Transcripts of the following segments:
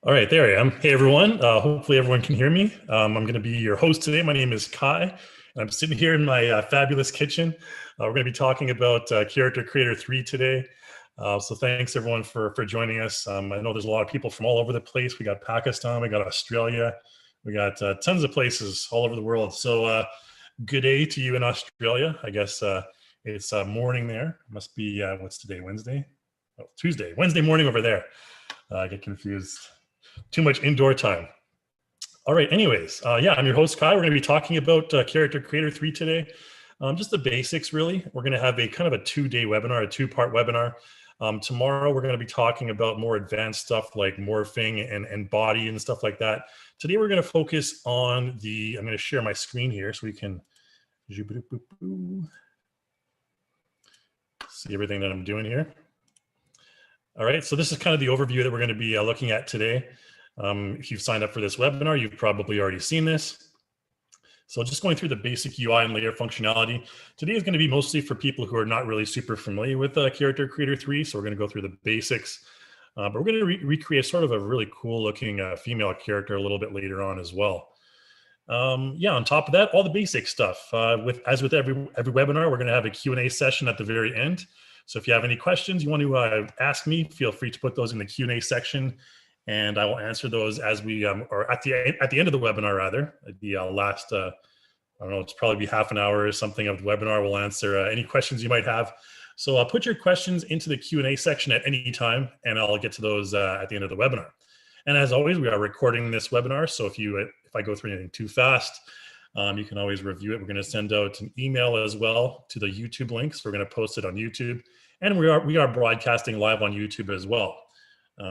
All right, there I am. Hey, everyone. Hopefully, everyone can hear me. I'm going to be your host today. My name is Kai, and I'm sitting here in my fabulous kitchen. We're going to be talking about Character Creator 3 today. So thanks, everyone, for joining us. I know there's a lot of people from all over the place. We got Pakistan, we got Australia, we got tons of places all over the world. So good day to you in Australia. I guess it's morning there. Must be, what's today, Wednesday? Oh, Tuesday. Wednesday morning over there. I get confused. Too much indoor time. All right, anyways, yeah, I'm your host, Kai. We're going to be talking about Character Creator 3 today. Just the basics, really. We're going to have a kind of a two-day webinar, a two-part webinar. Tomorrow, we're going to be talking about more advanced stuff like morphing and body and stuff like that. Today, we're going to focus on the, I'm going to share my screen here so we can see everything that I'm doing here. All right, so this is kind of the overview that we're going to be looking at today. If you've signed up for this webinar, you've probably already seen this. So just going through the basic UI and layer functionality. Today is going to be mostly for people who are not really super familiar with Character Creator 3. So we're going to go through the basics. But we're going to recreate sort of a really cool looking female character a little bit later on as well. Yeah, on top of that, all the basic stuff. As with every webinar, we're going to have a Q&A session at the very end. So if you have any questions you want to ask me, feel free to put those in the Q&A section, and I will answer those as we, or at the end of the webinar, rather. The last, I don't know, it's probably be half an hour or something of the webinar. We'll answer any questions you might have. So I'll put your questions into the Q&A section at any time, and I'll get to those at the end of the webinar. And as always, we are recording this webinar, so if I go through anything too fast, you can always review it. We're going to send out an email as well to the YouTube links. We're going to post it on YouTube, and we are broadcasting live on YouTube as well.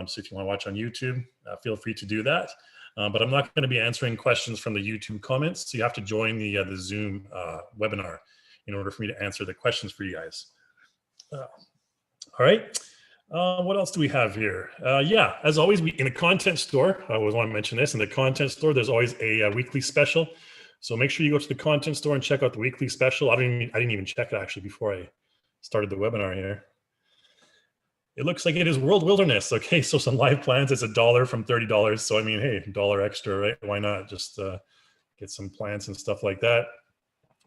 So if you want to watch on YouTube, feel free to do that. But I'm not going to be answering questions from the YouTube comments, so you have to join the Zoom webinar in order for me to answer the questions for you guys. All right. What else do we have here? Yeah, as always, in the content store, I always want to mention this, in the content store, there's always a weekly special. So make sure you go to the content store and check out the weekly special. I didn't even check it actually before I started the webinar here. It looks like it is World Wilderness. Okay, so some live plans, it's $1 from $30. So I mean, hey, $1 extra, right? Why not just get some plants and stuff like that?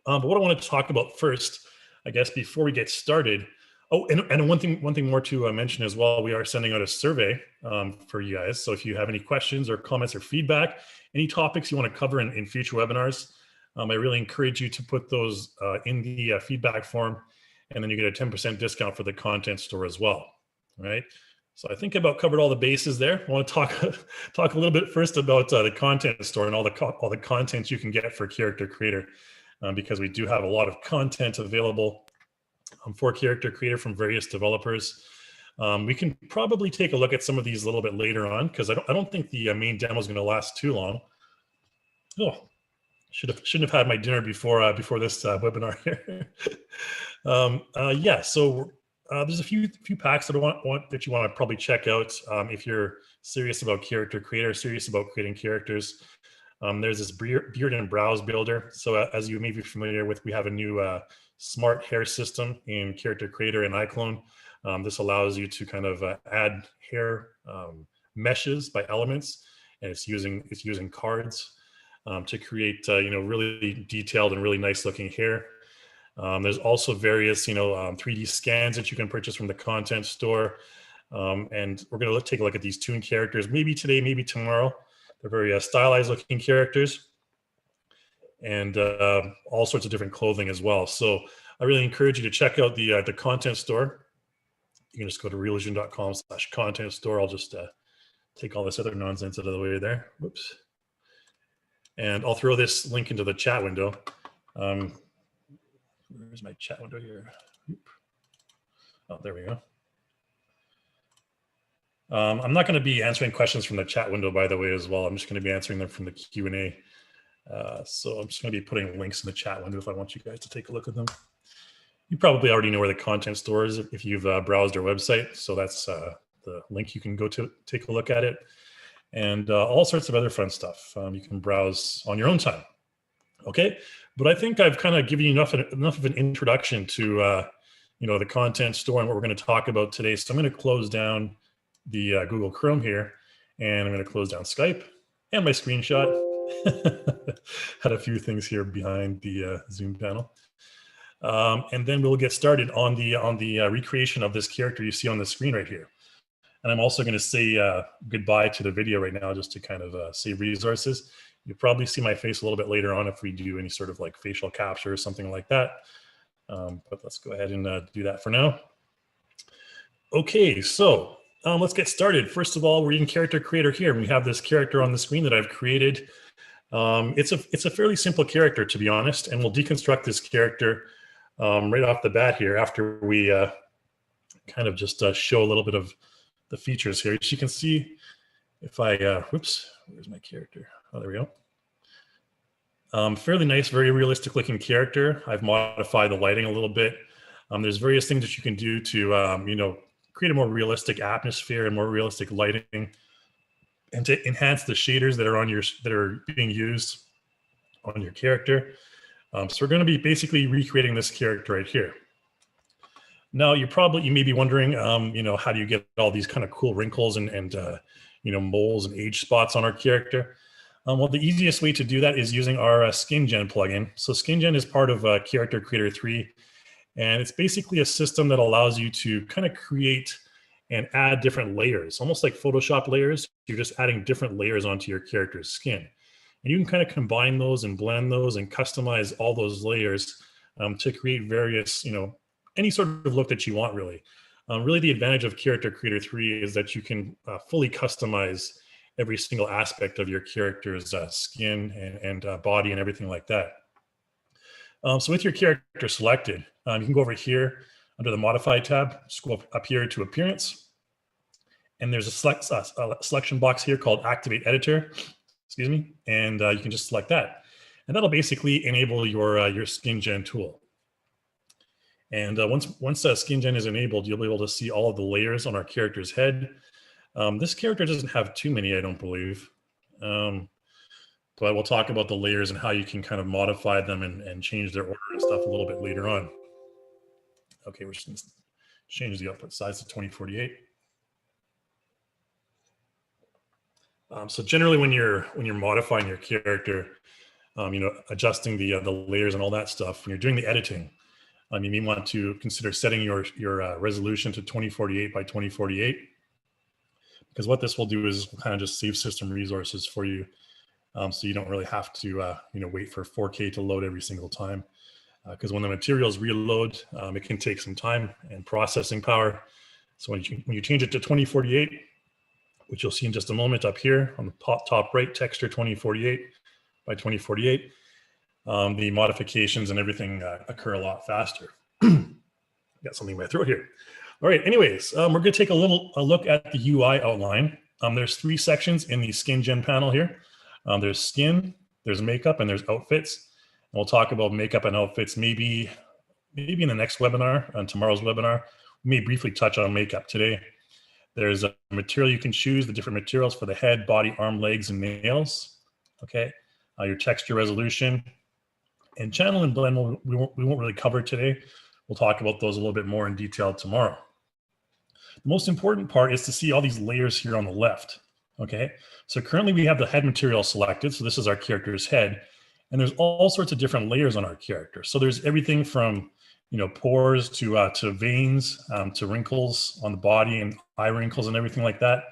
But what I want to talk about first, I guess, before we get started. Oh, and one thing more to mention as well. We are sending out a survey for you guys. So if you have any questions or comments or feedback, any topics you want to cover in future webinars, I really encourage you to put those in the feedback form, and then you get a 10% discount for the content store as well. All right. So I think I about covered all the bases there. I want to talk a little bit first about the content store and all the content you can get for Character Creator, because we do have a lot of content available for Character Creator from various developers. We can probably take a look at some of these a little bit later on, because I don't think the main demo is going to last too long. Oh, shouldn't have had my dinner before this webinar here. Yeah, so there's a few packs that that you want to probably check out if you're serious about Character Creator, serious about creating characters. There's this beard and brows builder. So as you may be familiar with, we have a new smart hair system in Character Creator and iClone. This allows you to kind of add hair meshes by elements, and it's using cards to create really detailed and really nice looking hair. There's also various 3D scans that you can purchase from the content store, and we're going to take a look at these toon characters. Maybe today, maybe tomorrow. They're very stylized looking characters, and all sorts of different clothing as well. So I really encourage you to check out the content store. You can just go to revolution.com/content store. I'll just take all this other nonsense out of the way there. Whoops. And I'll throw this link into the chat window. Where's my chat window here? Oh, there we go. I'm not going to be answering questions from the chat window, by the way, as well. I'm just going to be answering them from the Q&A. So I'm just going to be putting links in the chat window if I want you guys to take a look at them. You probably already know where the content store is if you've browsed our website. So that's the link you can go to take a look at it. And all sorts of other fun stuff. You can browse on your own time. Okay, but I think I've kind of given you enough of an introduction to the content store and what we're going to talk about today. So I'm going to close down the Google Chrome here, And I'm going to close down Skype and my screenshot. Had a few things here behind the Zoom panel. And then we'll get started on the recreation of this character you see on the screen right here. And I'm also going to say goodbye to the video right now just to kind of save resources. You'll probably see my face a little bit later on if we do any sort of like facial capture or something like that. But let's go ahead and do that for now. Okay, so let's get started. First of all, we're in Character Creator here. We have this character on the screen that I've created. It's a fairly simple character, to be honest, and we'll deconstruct this character right off the bat here after we kind of just show a little bit of the features here. As you can see, if I, whoops, where's my character? Oh, there we go. Fairly nice, very realistic looking character. I've modified the lighting a little bit. There's various things that you can do to, create a more realistic atmosphere and more realistic lighting, and to enhance the shaders that are being used on your character. So we're going to be basically recreating this character right here. Now you may be wondering, how do you get all these kind of cool wrinkles and moles and age spots on our character? Well, the easiest way to do that is using our SkinGen plugin. So SkinGen is part of Character Creator 3, and it's basically a system that allows you to kind of create and add different layers, almost like Photoshop layers. You're just adding different layers onto your character's skin. And you can kind of combine those and blend those and customize all those layers to create various, any sort of look that you want, really. Really, the advantage of Character Creator 3 is that you can fully customize every single aspect of your character's skin and body and everything like that. So with your character selected, you can go over here under the Modify tab, scroll up here to Appearance, and there's a selection box here called Activate Editor, excuse me, and you can just select that. And that'll basically enable your SkinGen tool. And once SkinGen is enabled, you'll be able to see all of the layers on our character's head. This character doesn't have too many, I don't believe. But we'll talk about the layers and how you can kind of modify them and change their order and stuff a little bit later on. Okay, we're just going to change the output size to 2048. So generally, when you're modifying your character, adjusting the layers and all that stuff, when you're doing the editing, you may want to consider setting your resolution to 2048 by 2048, because what this will do is kind of just save system resources for you, so you don't really have to wait for 4K to load every single time. Because when the materials reload, it can take some time and processing power. So when you change it to 2048, which you'll see in just a moment up here on the top right, texture 2048 by 2048, the modifications and everything occur a lot faster. Got something in my throat here. All right, anyways, we're going to take a look at the UI outline. There's 3 sections in the SkinGen panel here. There's skin, there's makeup, and there's outfits. And we'll talk about makeup and outfits maybe in the next webinar, on tomorrow's webinar. We may briefly touch on makeup today. There's a material you can choose, the different materials for the head, body, arm, legs, and nails. Okay, your texture resolution. And channel and blend, we won't really cover today. We'll talk about those a little bit more in detail tomorrow. The most important part is to see all these layers here on the left. Okay, so currently we have the head material selected. So this is our character's head. And there's all sorts of different layers on our character. So there's everything from, pores to veins, to wrinkles on the body and eye wrinkles and everything like that.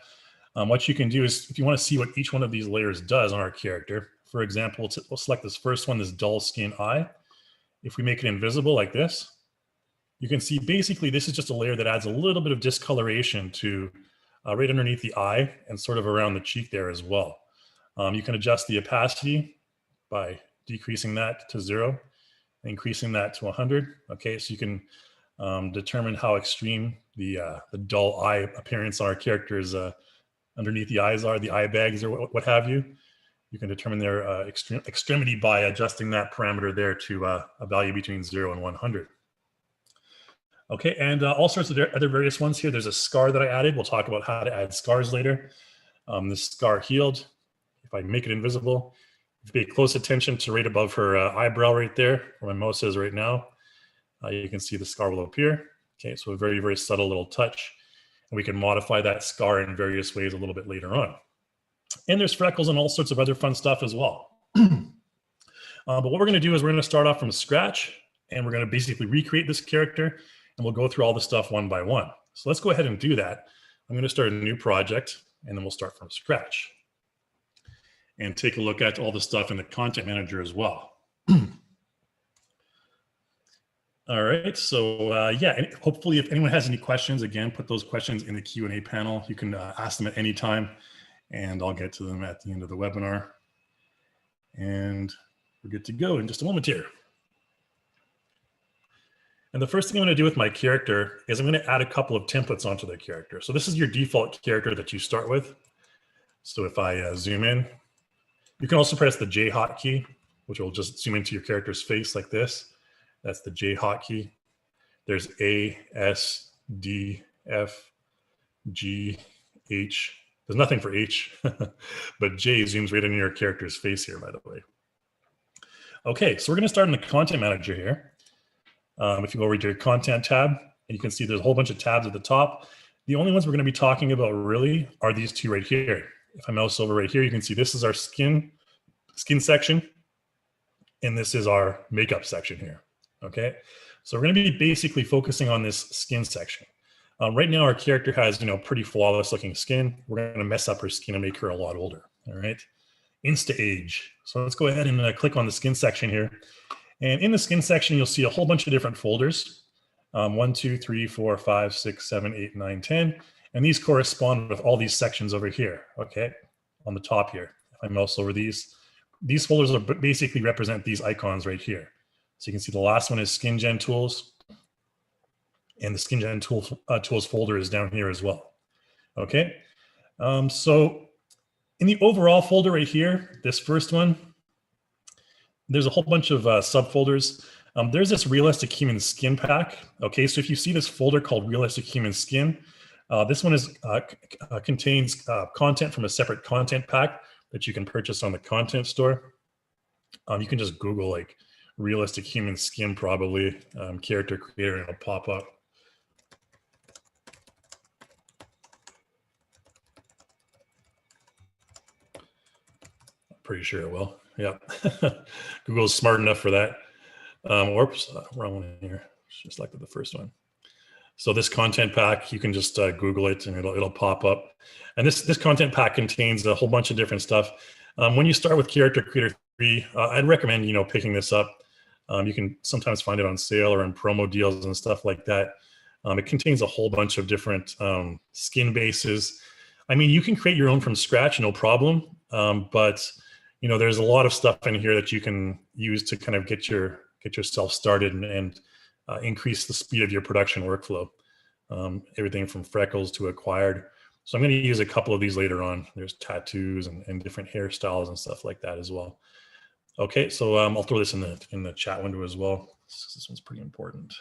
What you can do is, if you want to see what each one of these layers does on our character, for example, we'll select this first one, this dull skin eye. If we make it invisible like this, you can see basically this is just a layer that adds a little bit of discoloration to right underneath the eye and sort of around the cheek there as well. You can adjust the opacity by decreasing that to 0, increasing that to 100. Okay, so you can determine how extreme the dull eye appearance on our characters underneath the eyes are, the eye bags or what have you. You can determine their extremity by adjusting that parameter there to a value between 0 and 100. Okay, and all sorts of other various ones here. There's a scar that I added. We'll talk about how to add scars later. This scar healed. If I make it invisible, if you pay close attention to right above her eyebrow right there, where my mouse is right now, you can see the scar will appear. Okay, so a very, very subtle little touch. And we can modify that scar in various ways a little bit later on. And there's freckles and all sorts of other fun stuff as well. But what we're going to do is we're going to start off from scratch, and we're going to basically recreate this character, and we'll go through all the stuff one by one. So let's go ahead and do that. I'm going to start a new project, and then we'll start from scratch and take a look at all the stuff in the content manager as well. All right, so yeah, and hopefully if anyone has any questions, again, put those questions in the Q&A panel. You can ask them at any time, and I'll get to them at the end of the webinar. And we're good to go in just a moment here. And the first thing I'm going to do with my character is I'm going to add a couple of templates onto the character. So this is your default character that you start with. So if I zoom in, you can also press the J hotkey, which will just zoom into your character's face like this. That's the J hotkey. There's A, S, D, F, G, H. There's nothing for H, but J zooms right into your character's face here, by the way. Okay, so we're going to start in the content manager here. If you go over to your content tab, and you can see there's a whole bunch of tabs at the top. The only ones we're going to be talking about really are these two right here. If I mouse over right here, you can see this is our skin section, and this is our makeup section here. Okay, so we're going to be basically focusing on this skin section. Right now, our character has pretty flawless looking skin. We're going to mess up her skin and make her a lot older. All right, Insta age. So let's go ahead and click on the skin section here. And in the skin section, you'll see a whole bunch of different folders. 1, 2, 3, 4, 5, 6, 7, 8, 9, 10. And these correspond with all these sections over here, okay, on the top here. If I mouse over these folders are basically represent these icons right here. So you can see the last one is SkinGen tools, and the SkinGen tools folder is down here as well. Okay, so in the overall folder right here, this first one, there's a whole bunch of subfolders. There's this realistic human skin pack. Okay, so if you see this folder called realistic human skin, this one contains content from a separate content pack that you can purchase on the content store. You can just Google like realistic human skin, probably character creator, and it'll pop up. I'm pretty sure it will. Yeah, Google's smart enough for that. Oops, wrong one here. Just selected the first one. So this content pack, you can just Google it and it'll pop up. And this content pack contains a whole bunch of different stuff. When you start with Character Creator 3, I'd recommend picking this up. You can sometimes find it on sale or in promo deals and stuff like that. It contains a whole bunch of different skin bases. I mean, you can create your own from scratch, no problem. But there's a lot of stuff in here that you can use to kind of get yourself started and increase the speed of your production workflow. Everything from freckles to acquired. So I'm going to use a couple of these later on. There's tattoos and different hairstyles and stuff like that as well. Okay, so I'll throw this in the chat window as well. This one's pretty important.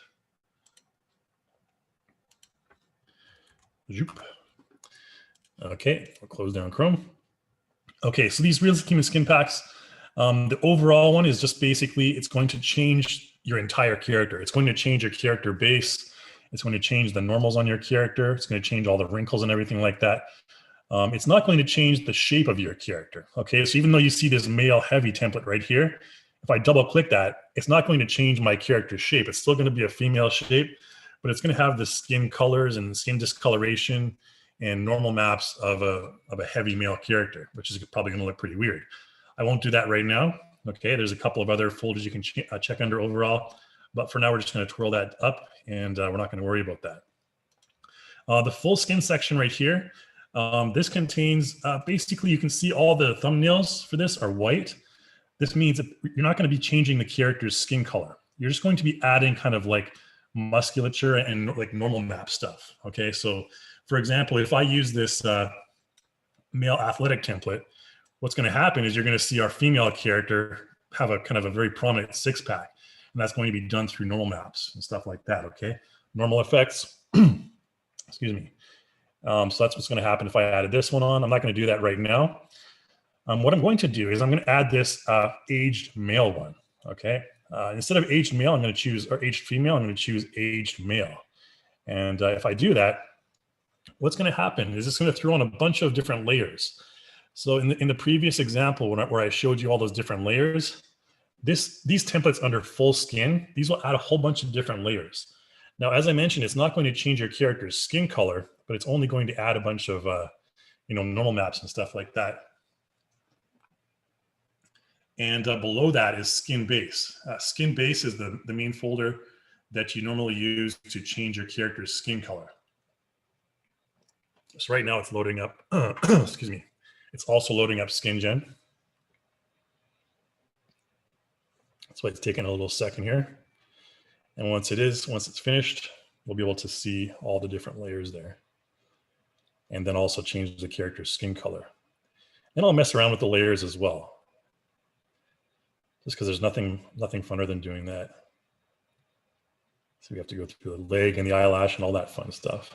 Okay, we'll close down Chrome. Okay, so these realistic human skin packs, the overall one is just basically, it's going to change your entire character. It's going to change your character base. It's going to change the normals on your character. It's going to change all the wrinkles and everything like that. It's not going to change the shape of your character. Okay, so even though you see this male heavy template right here, if I double click that, it's not going to change my character's shape. It's still going to be a female shape, but it's going to have the skin colors and skin discoloration and normal maps of a heavy male character, which is probably going to look pretty weird. I won't do that right now. Okay, there's a couple of other folders you can check under overall, but for now we're just going to twirl that up, and we're not going to worry about that. The full skin section right here, this contains basically, you can see all the thumbnails for this are white. This means that you're not going to be changing the character's skin color. You're just going to be adding kind of like musculature and like normal map stuff. Okay, so for example, if I use this male athletic template, what's going to happen is you're going to see our female character have a kind of a very prominent six-pack, and that's going to be done through normal maps and stuff like that. Okay, normal effects. Excuse me. So that's what's going to happen if I added this one on. I'm not going to do that right now. What I'm going to do is I'm going to add this aged male one. Okay, instead of aged male, I'm going to choose, or aged female, I'm going to choose aged male. And if I do that, what's going to happen is it's going to throw on a bunch of different layers. So in the previous example, where I showed you all those different layers, these templates under full skin, these will add a whole bunch of different layers. Now, as I mentioned, it's not going to change your character's skin color, but it's only going to add a bunch of normal maps and stuff like that. And below that is skin base. Skin base is the main folder that you normally use to change your character's skin color. So right now it's loading up, excuse me. It's also loading up SkinGen. That's why it's taking a little second here. And once it's finished, we'll be able to see all the different layers there. And then also change the character's skin color. And I'll mess around with the layers as well, just because there's nothing funner than doing that. So we have to go through the leg and the eyelash and all that fun stuff.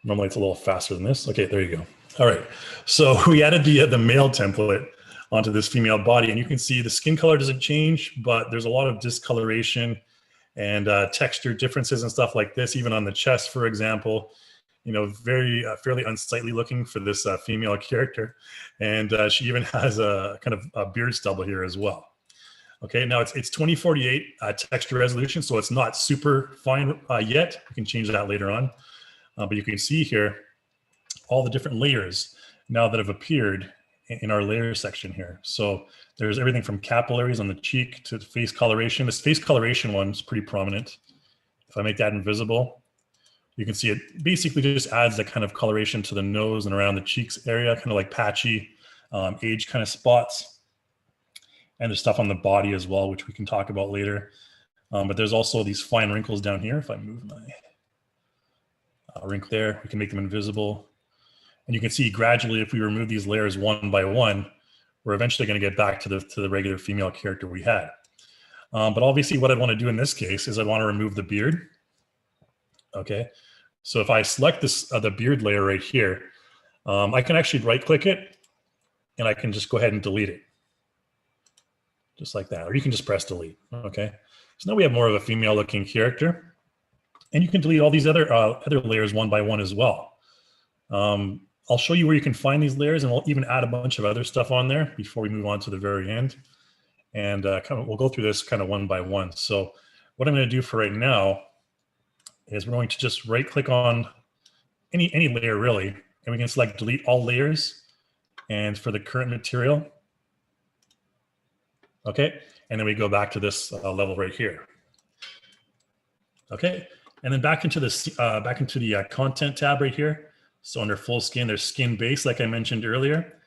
Normally it's a little faster than this. Okay, there you go. All right, so we added the male template onto this female body, and you can see the skin color doesn't change, but there's a lot of discoloration and texture differences and stuff like this, even on the chest, for example. Very fairly unsightly looking for this female character. And she even has a kind of a beard stubble here as well. Okay, now it's 2048 texture resolution, so it's not super fine yet. We can change that later on. But you can see here all the different layers now that have appeared in our layer section here. So there's everything from capillaries on the cheek to face coloration. This face coloration one is pretty prominent. If I make that invisible, you can see it basically just adds that kind of coloration to the nose and around the cheeks area, kind of like patchy age kind of spots. And there's stuff on the body as well, which we can talk about later. But there's also these fine wrinkles down here. If I move my wrinkle there, we can make them invisible. And you can see gradually, if we remove these layers one by one, we're eventually going to get back to the regular female character we had. But obviously what I'd want to do in this case is I'd want to remove the beard. Okay, so if I select this the beard layer right here, I can actually right click it and I can just go ahead and delete it. Just like that, or you can just press delete. Okay, so now we have more of a female looking character, and you can delete all these other layers one by one as well. I'll show you where you can find these layers, and we'll even add a bunch of other stuff on there before we move on to the very end. And we'll go through this kind of one by one. So what I'm going to do for right now is we're going to just right click on any layer really, and we can select delete all layers. And for the current material, okay, and then we go back to this level right here. Okay, and then back into the content tab right here. So under full skin, there's skin base, like I mentioned earlier.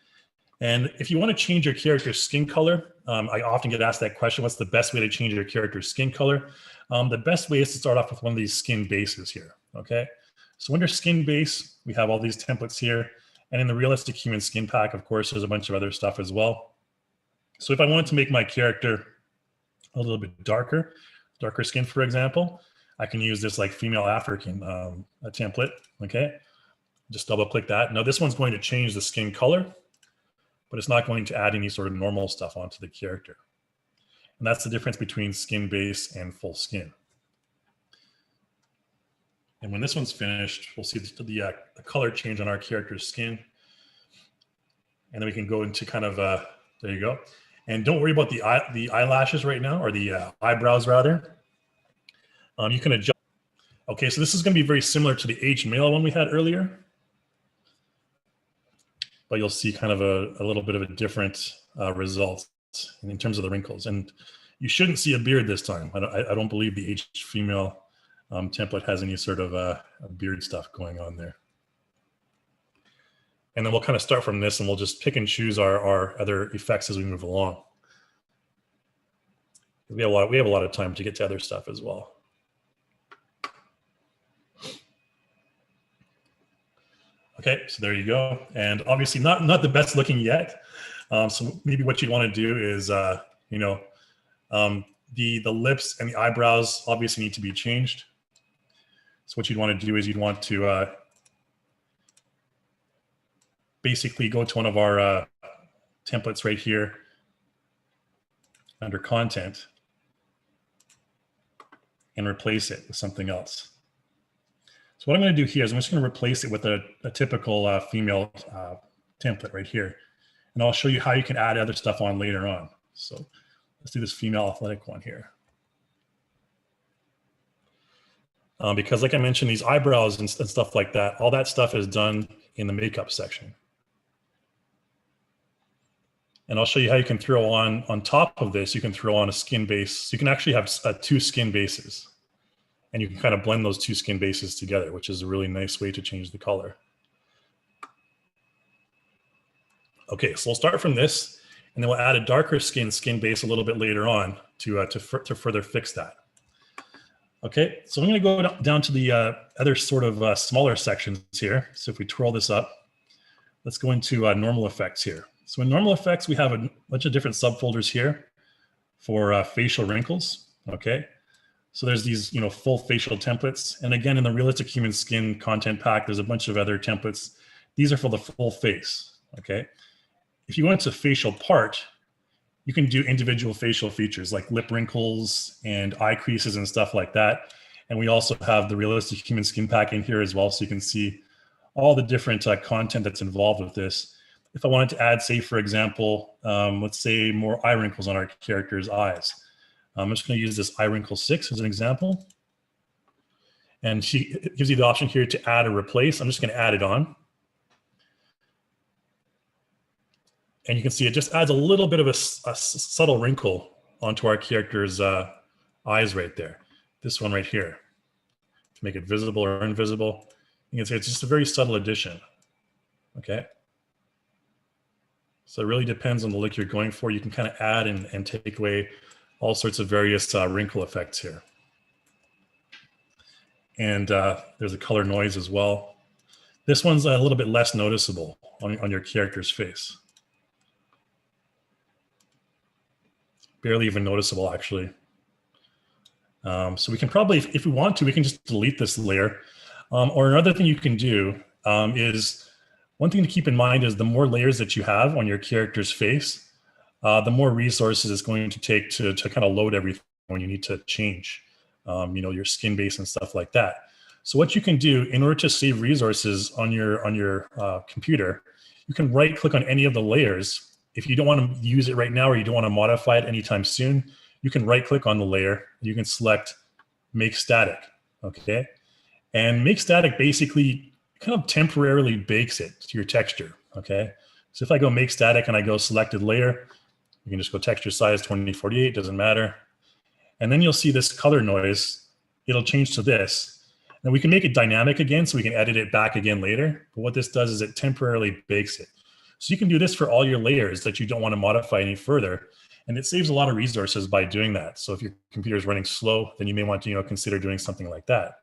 And if you want to change your character's skin color, I often get asked that question, what's the best way to change your character's skin color? The best way is to start off with one of these skin bases here, okay? So under skin base, we have all these templates here. And in the realistic human skin pack, of course, there's a bunch of other stuff as well. So if I wanted to make my character a little bit darker skin, for example, I can use this like female African template, okay? Just double click that. Now this one's going to change the skin color, but it's not going to add any sort of normal stuff onto the character. And that's the difference between skin base and full skin. And when this one's finished, we'll see the color change on our character's skin. And then we can go into kind of, there you go. And don't worry about the eyelashes right now, or the eyebrows rather. You can adjust. Okay, so this is going to be very similar to the aged male one we had earlier. But you'll see kind of a little bit of a different result in terms of the wrinkles. And you shouldn't see a beard this time. I don't believe the aged female template has any sort of a beard stuff going on there. And then we'll kind of start from this, and we'll just pick and choose our other effects as we move along. We have a lot of time to get to other stuff as well. Okay, so there you go. And obviously not the best looking yet. So maybe what you want to do is, the lips and the eyebrows obviously need to be changed. So what you'd want to do is you'd want to basically go to one of our templates right here under content and replace it with something else. So what I'm going to do here is I'm just going to replace it with a typical female template right here. And I'll show you how you can add other stuff on later on. So let's do this female athletic one here. Because like I mentioned, these eyebrows and stuff like that, all that stuff is done in the makeup section. And I'll show you how you can throw on top of this, you can throw on a skin base. You can actually have 2 skin bases. And you can kind of blend those 2 skin bases together, which is a really nice way to change the color. Okay, so we'll start from this, and then we'll add a darker skin base a little bit later on to further fix that. Okay, so I'm going to go down to the other sort of smaller sections here. So if we twirl this up, let's go into normal effects here. So in normal effects, we have a bunch of different subfolders here for facial wrinkles. Okay, so there's these full facial templates, and again in the realistic human skin content pack, there's a bunch of other templates. These are for the full face. Okay, if you go into facial part, you can do individual facial features like lip wrinkles and eye creases and stuff like that. And we also have the realistic human skin pack in here as well, so you can see all the different content that's involved with this. If I wanted to add, say, for example, let's say more eye wrinkles on our character's eyes. I'm just going to use this eye wrinkle 6 as an example. And it gives you the option here to add or replace. I'm just going to add it on. And you can see it just adds a little bit of a subtle wrinkle onto our character's eyes right there. This one right here. To make it visible or invisible. You can see it's just a very subtle addition. Okay. So it really depends on the look you're going for. You can kind of add and take away all sorts of various wrinkle effects here. And there's a color noise as well. This one's a little bit less noticeable on your character's face. Barely even noticeable, actually. So we can probably, if we want to, we can just delete this layer. Or another thing you can do is, one thing to keep in mind is the more layers that you have on your character's face, the more resources it's going to take to kind of load everything when you need to change, your skin base and stuff like that. So what you can do in order to save resources on your computer, you can right click on any of the layers. If you don't want to use it right now or you don't want to modify it anytime soon, you can right click on the layer. You can select Make Static, okay? And Make Static basically kind of temporarily bakes it to your texture, okay? So if I go Make Static and I go Selected Layer, you can just go Texture Size 2048, doesn't matter. And then you'll see this color noise. It'll change to this. And we can make it dynamic again so we can edit it back again later. But what this does is it temporarily bakes it. So you can do this for all your layers that you don't want to modify any further. And it saves a lot of resources by doing that. So if your computer is running slow, then you may want to consider doing something like that.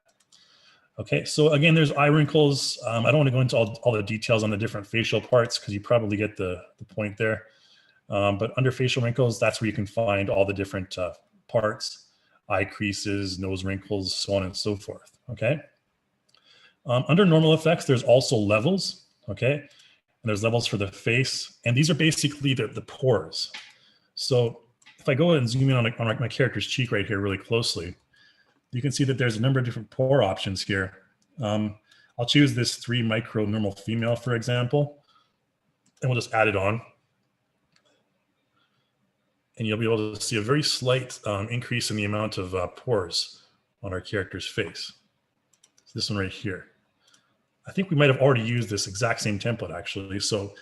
Okay, so again, there's eye wrinkles. I don't want to go into all the details on the different facial parts because you probably get the point there. But under facial wrinkles, that's where you can find all the different parts, eye creases, nose wrinkles, so on and so forth, okay? Under normal effects, there's also levels, okay? And there's levels for the face, and these are basically the pores. So if I go and zoom in on my character's cheek right here really closely, you can see that there's a number of different pore options here. I'll choose this 3 micro normal female, for example, and we'll just add it on. And you'll be able to see a very slight increase in the amount of pores on our character's face. So this one right here. I think we might have already used this exact same template, actually. So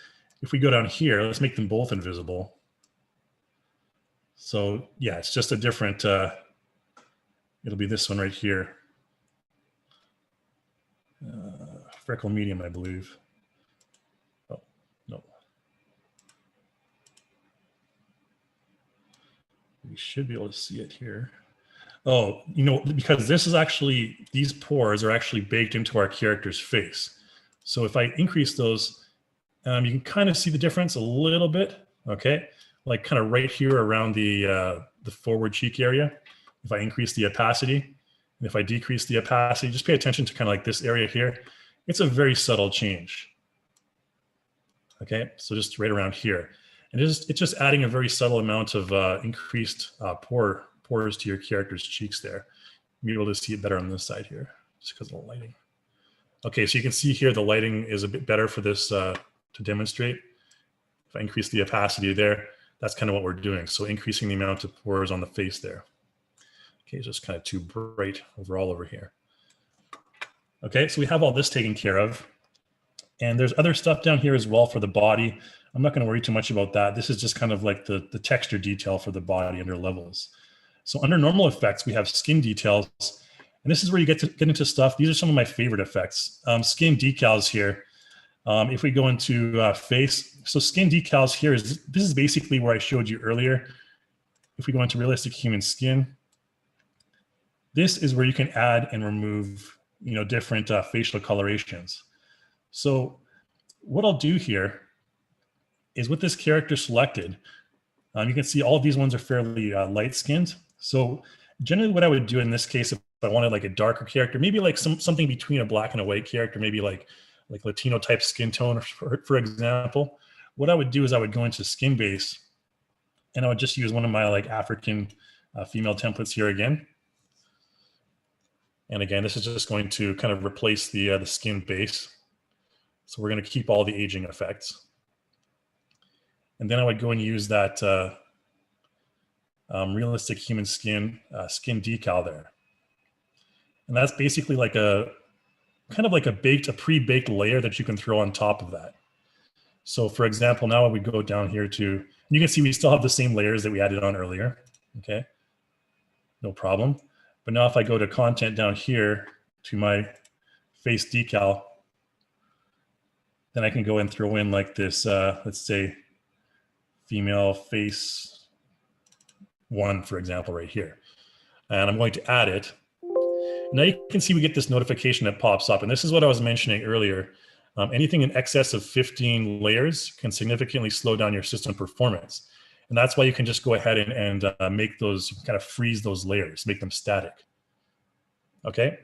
if we go down here, let's make them both invisible. So yeah, it's just a different, it'll be this one right here. Freckle medium, I believe. Oh, no. We should be able to see it here. Oh, because this is actually, these pores are actually baked into our character's face. So if I increase those, you can kind of see the difference a little bit, okay? Like kind of right here around the forward cheek area. If I increase the opacity, and if I decrease the opacity, just pay attention to kind of like this area here. It's a very subtle change. Okay, so just right around here. And it's just adding a very subtle amount of increased pores to your character's cheeks there. You'll be able to see it better on this side here, just because of the lighting. Okay, so you can see here the lighting is a bit better for this to demonstrate. If I increase the opacity there, that's kind of what we're doing. So increasing the amount of pores on the face there. Okay, it's just kind of too bright overall over here. Okay, so we have all this taken care of. And there's other stuff down here as well for the body. I'm not going to worry too much about that. This is just kind of like the texture detail for the body under levels. So under normal effects, we have skin details. And this is where you get into stuff. These are some of my favorite effects. Skin decals here. If we go into face, so skin decals here this is basically where I showed you earlier. If we go into realistic human skin, this is where you can add and remove, different facial colorations. So what I'll do here is with this character selected, you can see all of these ones are fairly light skinned. So generally what I would do in this case, if I wanted like a darker character, maybe like something between a black and a white character, maybe like Latino type skin tone, for example, what I would do is I would go into skin base and I would just use one of my like African female templates here again. And again, this is just going to kind of replace the skin base. So we're going to keep all the aging effects. And then I would go and use that realistic human skin decal there. And that's basically like a pre-baked layer that you can throw on top of that. So for example, now we go down here to, you can see we still have the same layers that we added on earlier. Okay, no problem. But now if I go to content down here to my face decal, then I can go and throw in like this, let's say female face 1, for example, right here. And I'm going to add it. Now you can see we get this notification that pops up. And this is what I was mentioning earlier. Anything in excess of 15 layers can significantly slow down your system performance. And that's why you can just go ahead and make those, kind of freeze those layers, make them static. Okay.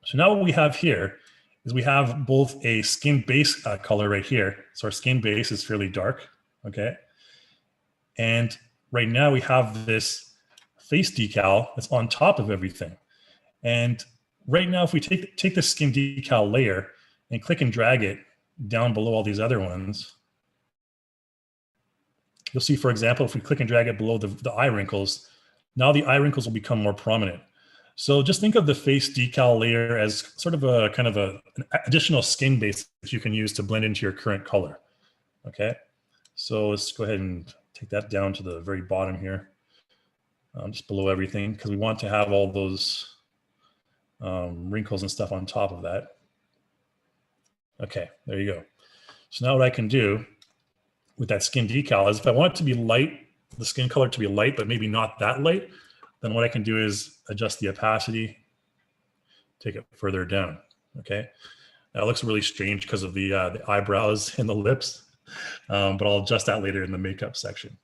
So now what we have here is we have both a skin base color right here. So our skin base is fairly dark. Okay. And right now we have this face decal that's on top of everything. And right now, if we take the skin decal layer and click and drag it down below all these other ones, you'll see, for example, if we click and drag it below the eye wrinkles, now the eye wrinkles will become more prominent. So just think of the face decal layer as sort of an additional skin base that you can use to blend into your current color. Okay, so let's go ahead and take that down to the very bottom here, just below everything, because we want to have all those wrinkles and stuff on top of that. Okay, there you go. So now what I can do with that skin decal is if I want it to be light, the skin color to be light, but maybe not that light, then what I can do is adjust the opacity, take it further down. Okay, now it looks really strange because of the eyebrows and the lips, but I'll adjust that later in the makeup section.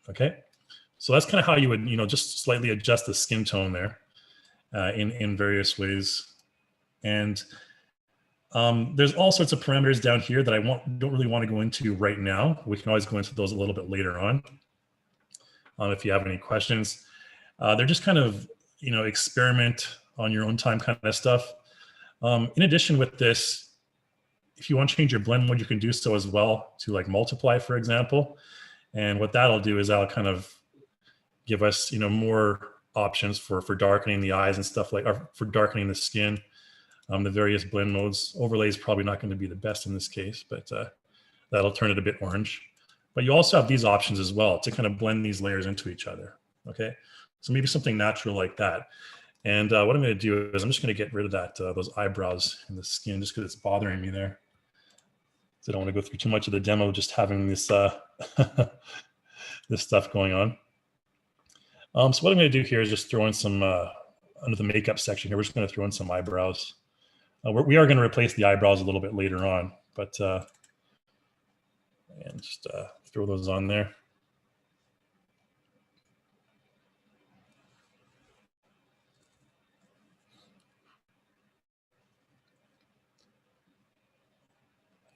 Okay, so that's kind of how you would, just slightly adjust the skin tone there. In various ways. And there's all sorts of parameters down here that I don't really want to go into right now. We can always go into those a little bit later on if you have any questions. They're just kind of, experiment on your own time kind of stuff. In addition with this, if you want to change your blend mode, you can do so as well to like multiply, for example. And what that'll do is that'll kind of give us, more options for darkening the eyes and stuff or for darkening the skin. The various blend modes. Overlay is probably not going to be the best in this case, but that'll turn it a bit orange. But you also have these options as well to kind of blend these layers into each other. Okay, so maybe something natural like that. And what I'm going to do is I'm just going to get rid of that those eyebrows in the skin just because it's bothering me there. So I don't want to go through too much of the demo just having this this stuff going on. So what I'm going to do here is just throw in some, under the makeup section here, we're just going to throw in some eyebrows. We are going to replace the eyebrows a little bit later on, but and just throw those on there.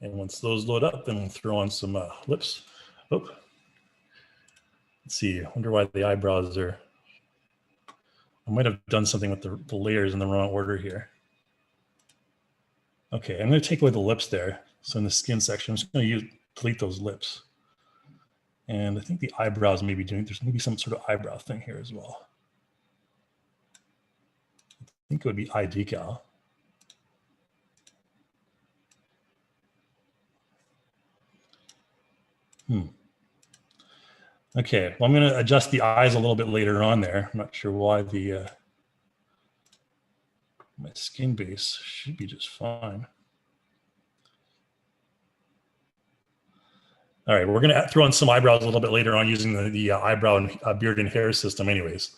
And once those load up, then we'll throw on some lips. Oh. Let's see, I wonder why the eyebrows are, I might have done something with the layers in the wrong order here. Okay, I'm going to take away the lips there. So in the skin section, I'm just going to delete those lips. And I think the eyebrows may be doing, there's maybe some sort of eyebrow thing here as well. I think it would be eye decal. Okay, well, I'm going to adjust the eyes a little bit later on there. I'm not sure why the my skin base should be just fine. All right, we're going to throw in some eyebrows a little bit later on using the eyebrow and beard and hair system anyways.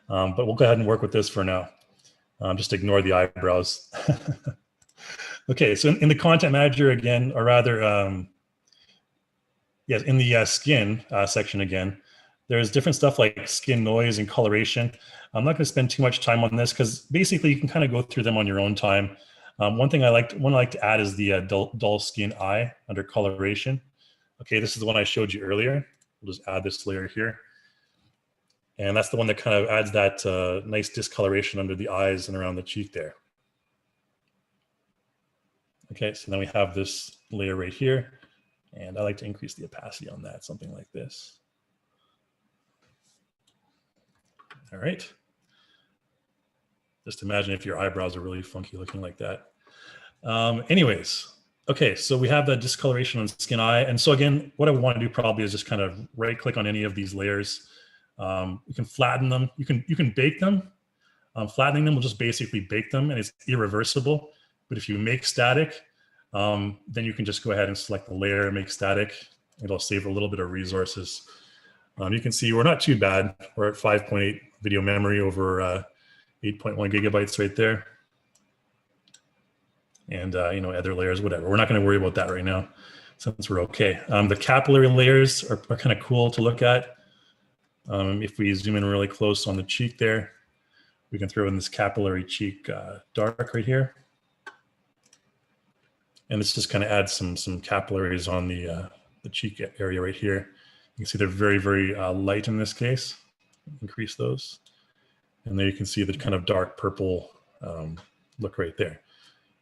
But we'll go ahead and work with this for now. Just ignore the eyebrows. Okay, so in the content manager again, or rather, yes, in the skin section again, there's different stuff like skin noise and coloration. I'm not going to spend too much time on this because basically you can kind of go through them on your own time. One I like to add is the dull skin eye under coloration. Okay, this is the one I showed you earlier. We'll just add this layer here. And that's the one that kind of adds that nice discoloration under the eyes and around the cheek there. Okay, so then we have this layer right here. And I like to increase the opacity on that, something like this. All right. Just imagine if your eyebrows are really funky looking like that. Anyways, okay, so we have the discoloration on skin eye. And so again, what I would want to do probably is just kind of right click on any of these layers. You can flatten them. You can bake them. Flattening them will just basically bake them and it's irreversible. But if you make static, then you can just go ahead and select the layer and make static. It'll save a little bit of resources. You can see we're not too bad. We're at 5.8 video memory over 8.1 gigabytes right there. And other layers, whatever. We're not going to worry about that right now since we're okay. The capillary layers are kind of cool to look at. If we zoom in really close on the cheek there, we can throw in this capillary cheek dark right here. And this just kind of adds some capillaries on the cheek area right here. You can see they're very, very light in this case. Increase those. And there you can see the kind of dark purple look right there.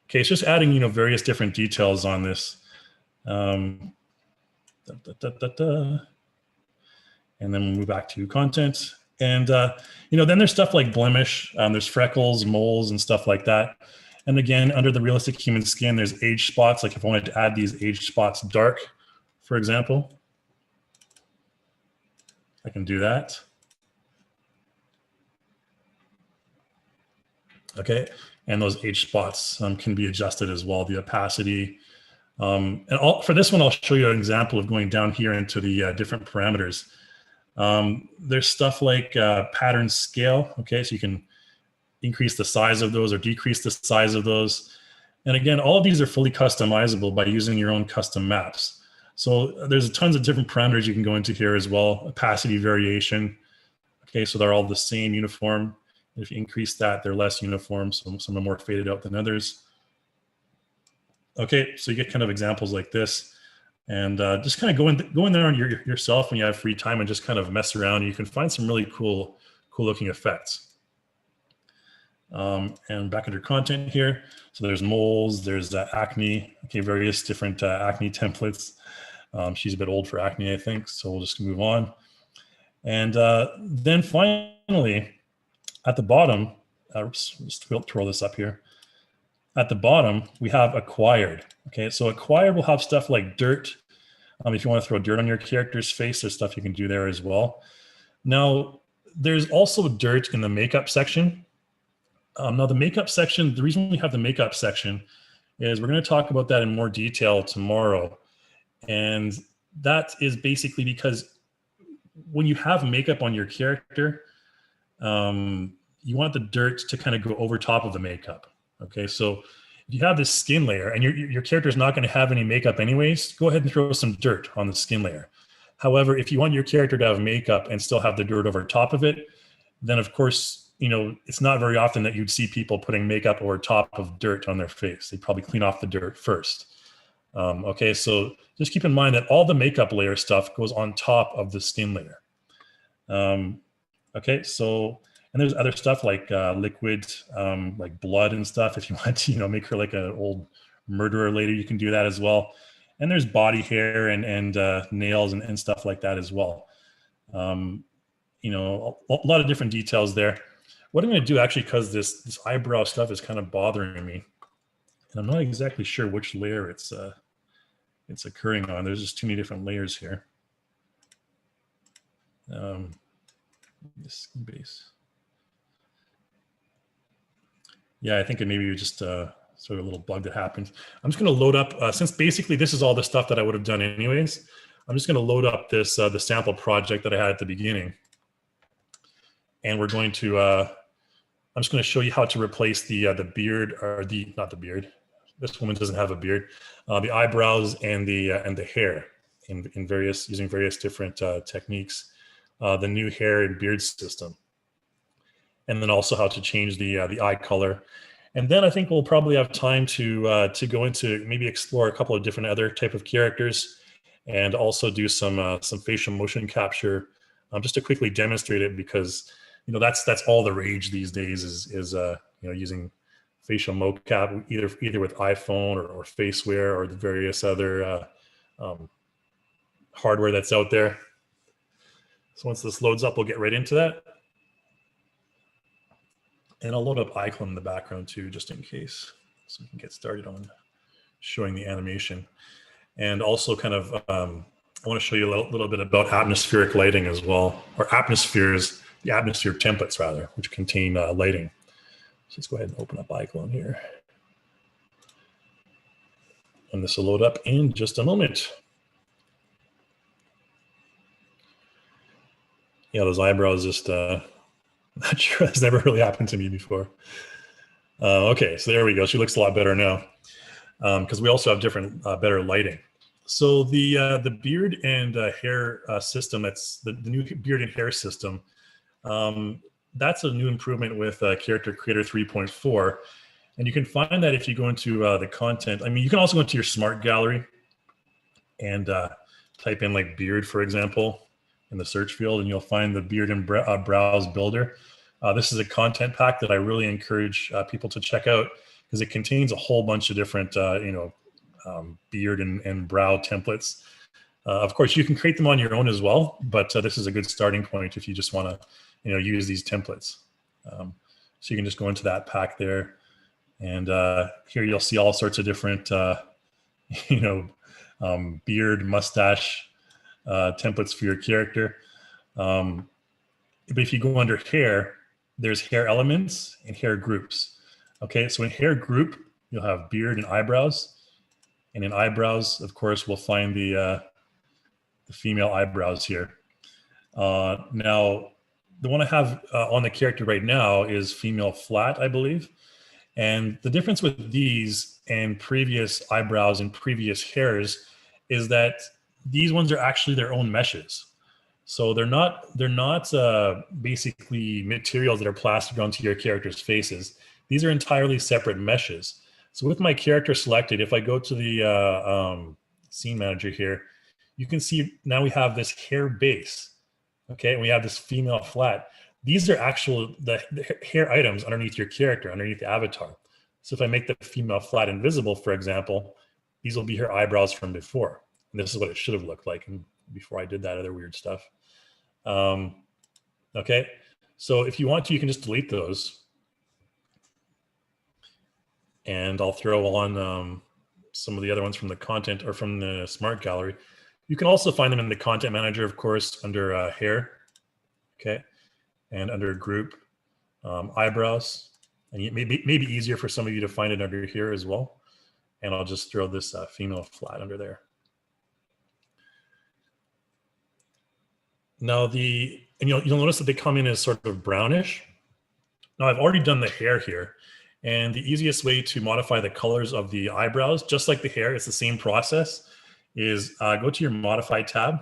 Okay, it's just adding, various different details on this. And then we'll move back to content. And, then there's stuff like blemish. There's freckles, moles, and stuff like that. And again, under the realistic human skin, there's age spots. Like if I wanted to add these age spots dark, for example, I can do that. Okay, and those age spots can be adjusted as well, the opacity. And for this one, I'll show you an example of going down here into the different parameters. There's stuff like pattern scale. Okay, so you can increase the size of those or decrease the size of those. And again, all of these are fully customizable by using your own custom maps. So there's tons of different parameters you can go into here as well. Opacity variation. Okay, so they're all the same uniform. If you increase that, they're less uniform. Some are more faded out than others. Okay, so you get kind of examples like this. And just kind of go in there on yourself when you have free time and just kind of mess around. You can find some really cool looking effects. And back under content here. So there's moles, there's acne, okay, various different acne templates. She's a bit old for acne, I think, so we'll just move on. And then finally, at the bottom, just twirl this up here. At the bottom, we have acquired. Okay, so acquired will have stuff like dirt. If you want to throw dirt on your character's face, there's stuff you can do there as well. Now, there's also dirt in the makeup section. Now, the makeup section, the reason we have the makeup section is we're going to talk about that in more detail tomorrow. And that is basically because when you have makeup on your character, you want the dirt to kind of go over top of the makeup. Okay, so if you have this skin layer and your character is not going to have any makeup anyways, go ahead and throw some dirt on the skin layer. However, if you want your character to have makeup and still have the dirt over top of it, then of course, it's not very often that you'd see people putting makeup over top of dirt on their face. They probably clean off the dirt first. Okay, so just keep in mind that all the makeup layer stuff goes on top of the skin layer. Okay, so, and there's other stuff like liquid, like blood and stuff. If you want to, make her like an old murderer later, you can do that as well. And there's body hair and nails and stuff like that as well. You know, a lot of different details there. What I'm going to do actually, because this eyebrow stuff is kind of bothering me, and I'm not exactly sure which layer it's occurring on. There's just too many different layers here. This base. Yeah, I think it maybe just sort of a little bug that happened. I'm just going to load up, since basically this is all the stuff that I would have done anyways, I'm just going to load up this the sample project that I had at the beginning. And we're going to, I'm just going to show you how to replace the beard, or not the beard. This woman doesn't have a beard. The eyebrows and the hair in various, using various different techniques. The new hair and beard system. And then also how to change the eye color. And then I think we'll probably have time to go into maybe explore a couple of different other type of characters, and also do some facial motion capture, just to quickly demonstrate it, because you know that's all the rage these days is you know, using facial mocap either with iPhone or Faceware or the various other hardware that's out there. So once this loads up, we'll get right into that. And I'll load up iClone in the background too, just in case, so we can get started on showing the animation. And also kind of, I want to show you a little bit about atmospheric lighting as well, or atmospheres, the atmosphere templates rather, which contain lighting. So let's go ahead and open up iClone here. And this will load up in just a moment. Yeah, those eyebrows just, not sure, that's never really happened to me before. Okay, so there we go. She looks a lot better now, because we also have different, better lighting. So the beard and hair system, that's the new beard and hair system. That's a new improvement with Character Creator 3.4. And you can find that if you go into the content. I mean, you can also go into your smart gallery and type in like beard, for example, in the search field, and you'll find the beard and brows builder. This is a content pack that I really encourage people to check out, because it contains a whole bunch of different, you know, beard and brow templates. Of course, you can create them on your own as well, but this is a good starting point if you just want to, you know, use these templates. So you can just go into that pack there, and here you'll see all sorts of different, you know, beard, mustache templates for your character. But if you go under hair, there's hair elements and hair groups. Okay, so in hair group, you'll have beard and eyebrows. And in eyebrows, of course, we'll find the female eyebrows here. Now, the one I have on the character right now is female flat, I believe. And the difference with these and previous eyebrows and previous hairs is that these ones are actually their own meshes. So they're not basically materials that are plastered onto your character's faces. These are entirely separate meshes. So with my character selected, if I go to the scene manager here, you can see now we have this hair base, okay? And we have this female flat. These are the hair items underneath your character, underneath the avatar. So if I make the female flat invisible, for example, these will be her eyebrows from before. And this is what it should have looked like before I did that other weird stuff. Okay, so if you want to, you can just delete those. And I'll throw on some of the other ones from the content or from the smart gallery. You can also find them in the content manager, of course, under hair, okay, and under group, eyebrows. And it may be easier for some of you to find it under here as well. And I'll just throw this female flat under there. Now you'll notice that they come in as sort of brownish. Now I've already done the hair here, and the easiest way to modify the colors of the eyebrows, just like the hair, it's the same process, is go to your modify tab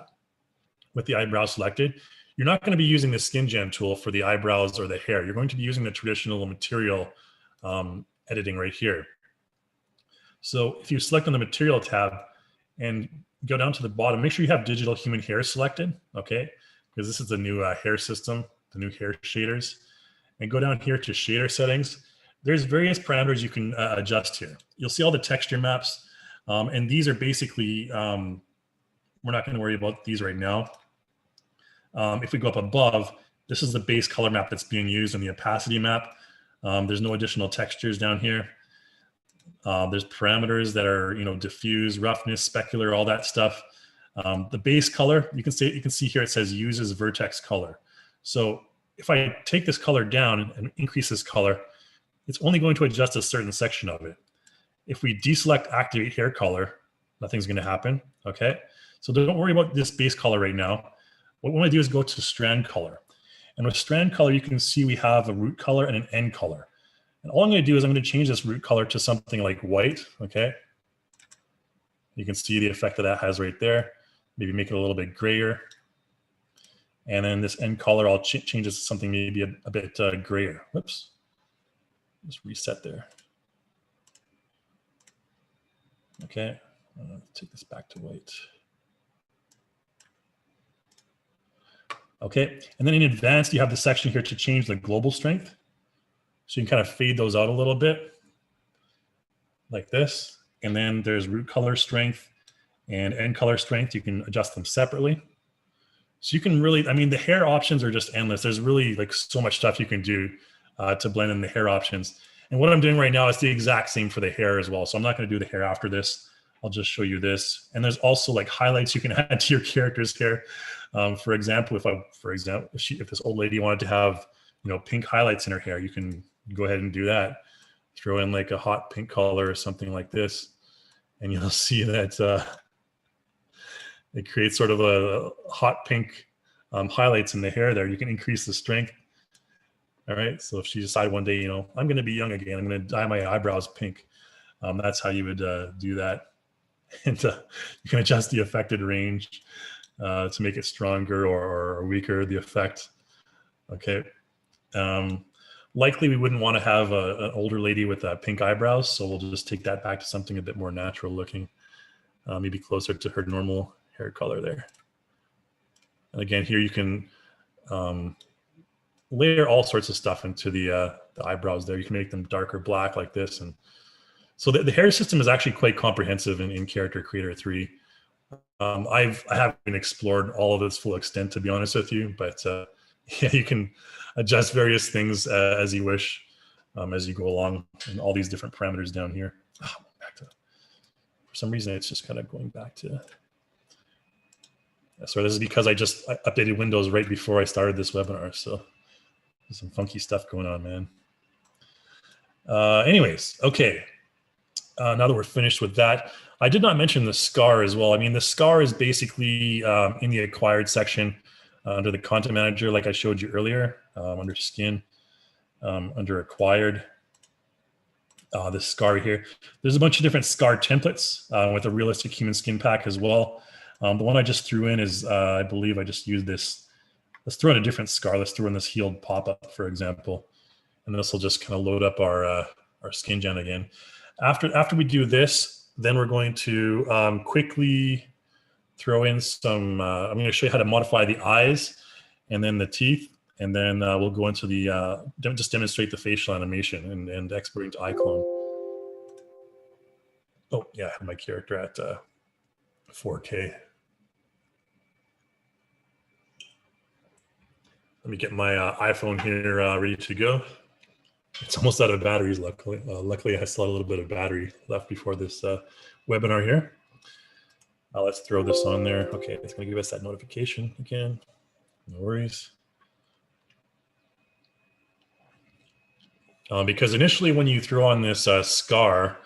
with the eyebrow selected. You're not going to be using the SkinGen tool for the eyebrows or the hair. You're going to be using the traditional material editing right here. So if you select on the material tab and go down to the bottom, make sure you have digital human hair selected, okay? Because this is the new hair system, the new hair shaders. And go down here to shader settings. there's various parameters you can adjust here. You'll see all the texture maps, and these are basically, we're not going to worry about these right now. If we go up above, this is the base color map that's being used in the opacity map. There's no additional textures down here. There's parameters that are, diffuse, roughness, specular, all that stuff. The base color, you can see here it says uses vertex color. So if I take this color down and increase this color, it's only going to adjust a certain section of it. If we deselect activate hair color, nothing's going to happen. Okay, so don't worry about this base color right now. What we want to do is go to strand color. And with strand color, you can see we have a root color and an end color. And all I'm going to do is I'm going to change this root color to something like white. Okay, you can see the effect that has right there. Maybe make it a little bit grayer. And then this end color, I'll change it to something maybe a bit grayer. Whoops. Just reset there. Okay, take this back to white. Okay, and then in advanced, you have the section here to change the global strength. So you can kind of fade those out a little bit like this. And then there's root color strength and end color strength. You can adjust them separately. So you can really, the hair options are just endless. There's really like so much stuff you can do to blend in the hair options. And what I'm doing right now is the exact same for the hair as well. So I'm not going to do the hair after this. I'll just show you this. And there's also like highlights you can add to your character's hair. For example, if this old lady wanted to have, pink highlights in her hair, you can go ahead and do that. Throw in like a hot pink color or something like this. And you'll see that it creates sort of a hot pink highlights in the hair there. You can increase the strength. All right, so if she decided one day, I'm going to be young again, I'm going to dye my eyebrows pink. That's how you would do that. And you can adjust the affected range to make it stronger or weaker, the effect. Okay. Likely we wouldn't want to have an older lady with pink eyebrows, so we'll just take that back to something a bit more natural looking, maybe closer to her normal hair color there. And again, here you can layer all sorts of stuff into the eyebrows there. You can make them darker black like this. And so the hair system is actually quite comprehensive in Character Creator 3. I haven't explored all of its full extent, to be honest with you, but yeah, you can adjust various things as you wish as you go along, and all these different parameters down here. For some reason, it's just kind of going back to. So this is because I just updated Windows right before I started this webinar. So there's some funky stuff going on, man. Anyways, okay. Now that we're finished with that, I did not mention the scar as well. The scar is basically in the acquired section under the content manager, like I showed you earlier, under skin, under acquired. This scar here. There's a bunch of different scar templates with a realistic human skin pack as well. The one I just threw in is, I believe I just used this. Let's throw in a different scar. Let's throw in this healed pop-up, for example. And this will just kind of load up our SkinGen again. After we do this, then we're going to quickly throw in some, I'm going to show you how to modify the eyes and then the teeth. And then we'll go into the, just demonstrate the facial animation and exporting to iClone. Oh, yeah, I have my character at 4K. Let me get my iPhone here ready to go. It's almost out of batteries, luckily. Luckily, I still had a little bit of battery left before this webinar here. Let's throw this on there. Okay, it's going to give us that notification again. No worries. Because initially when you throw on this scar,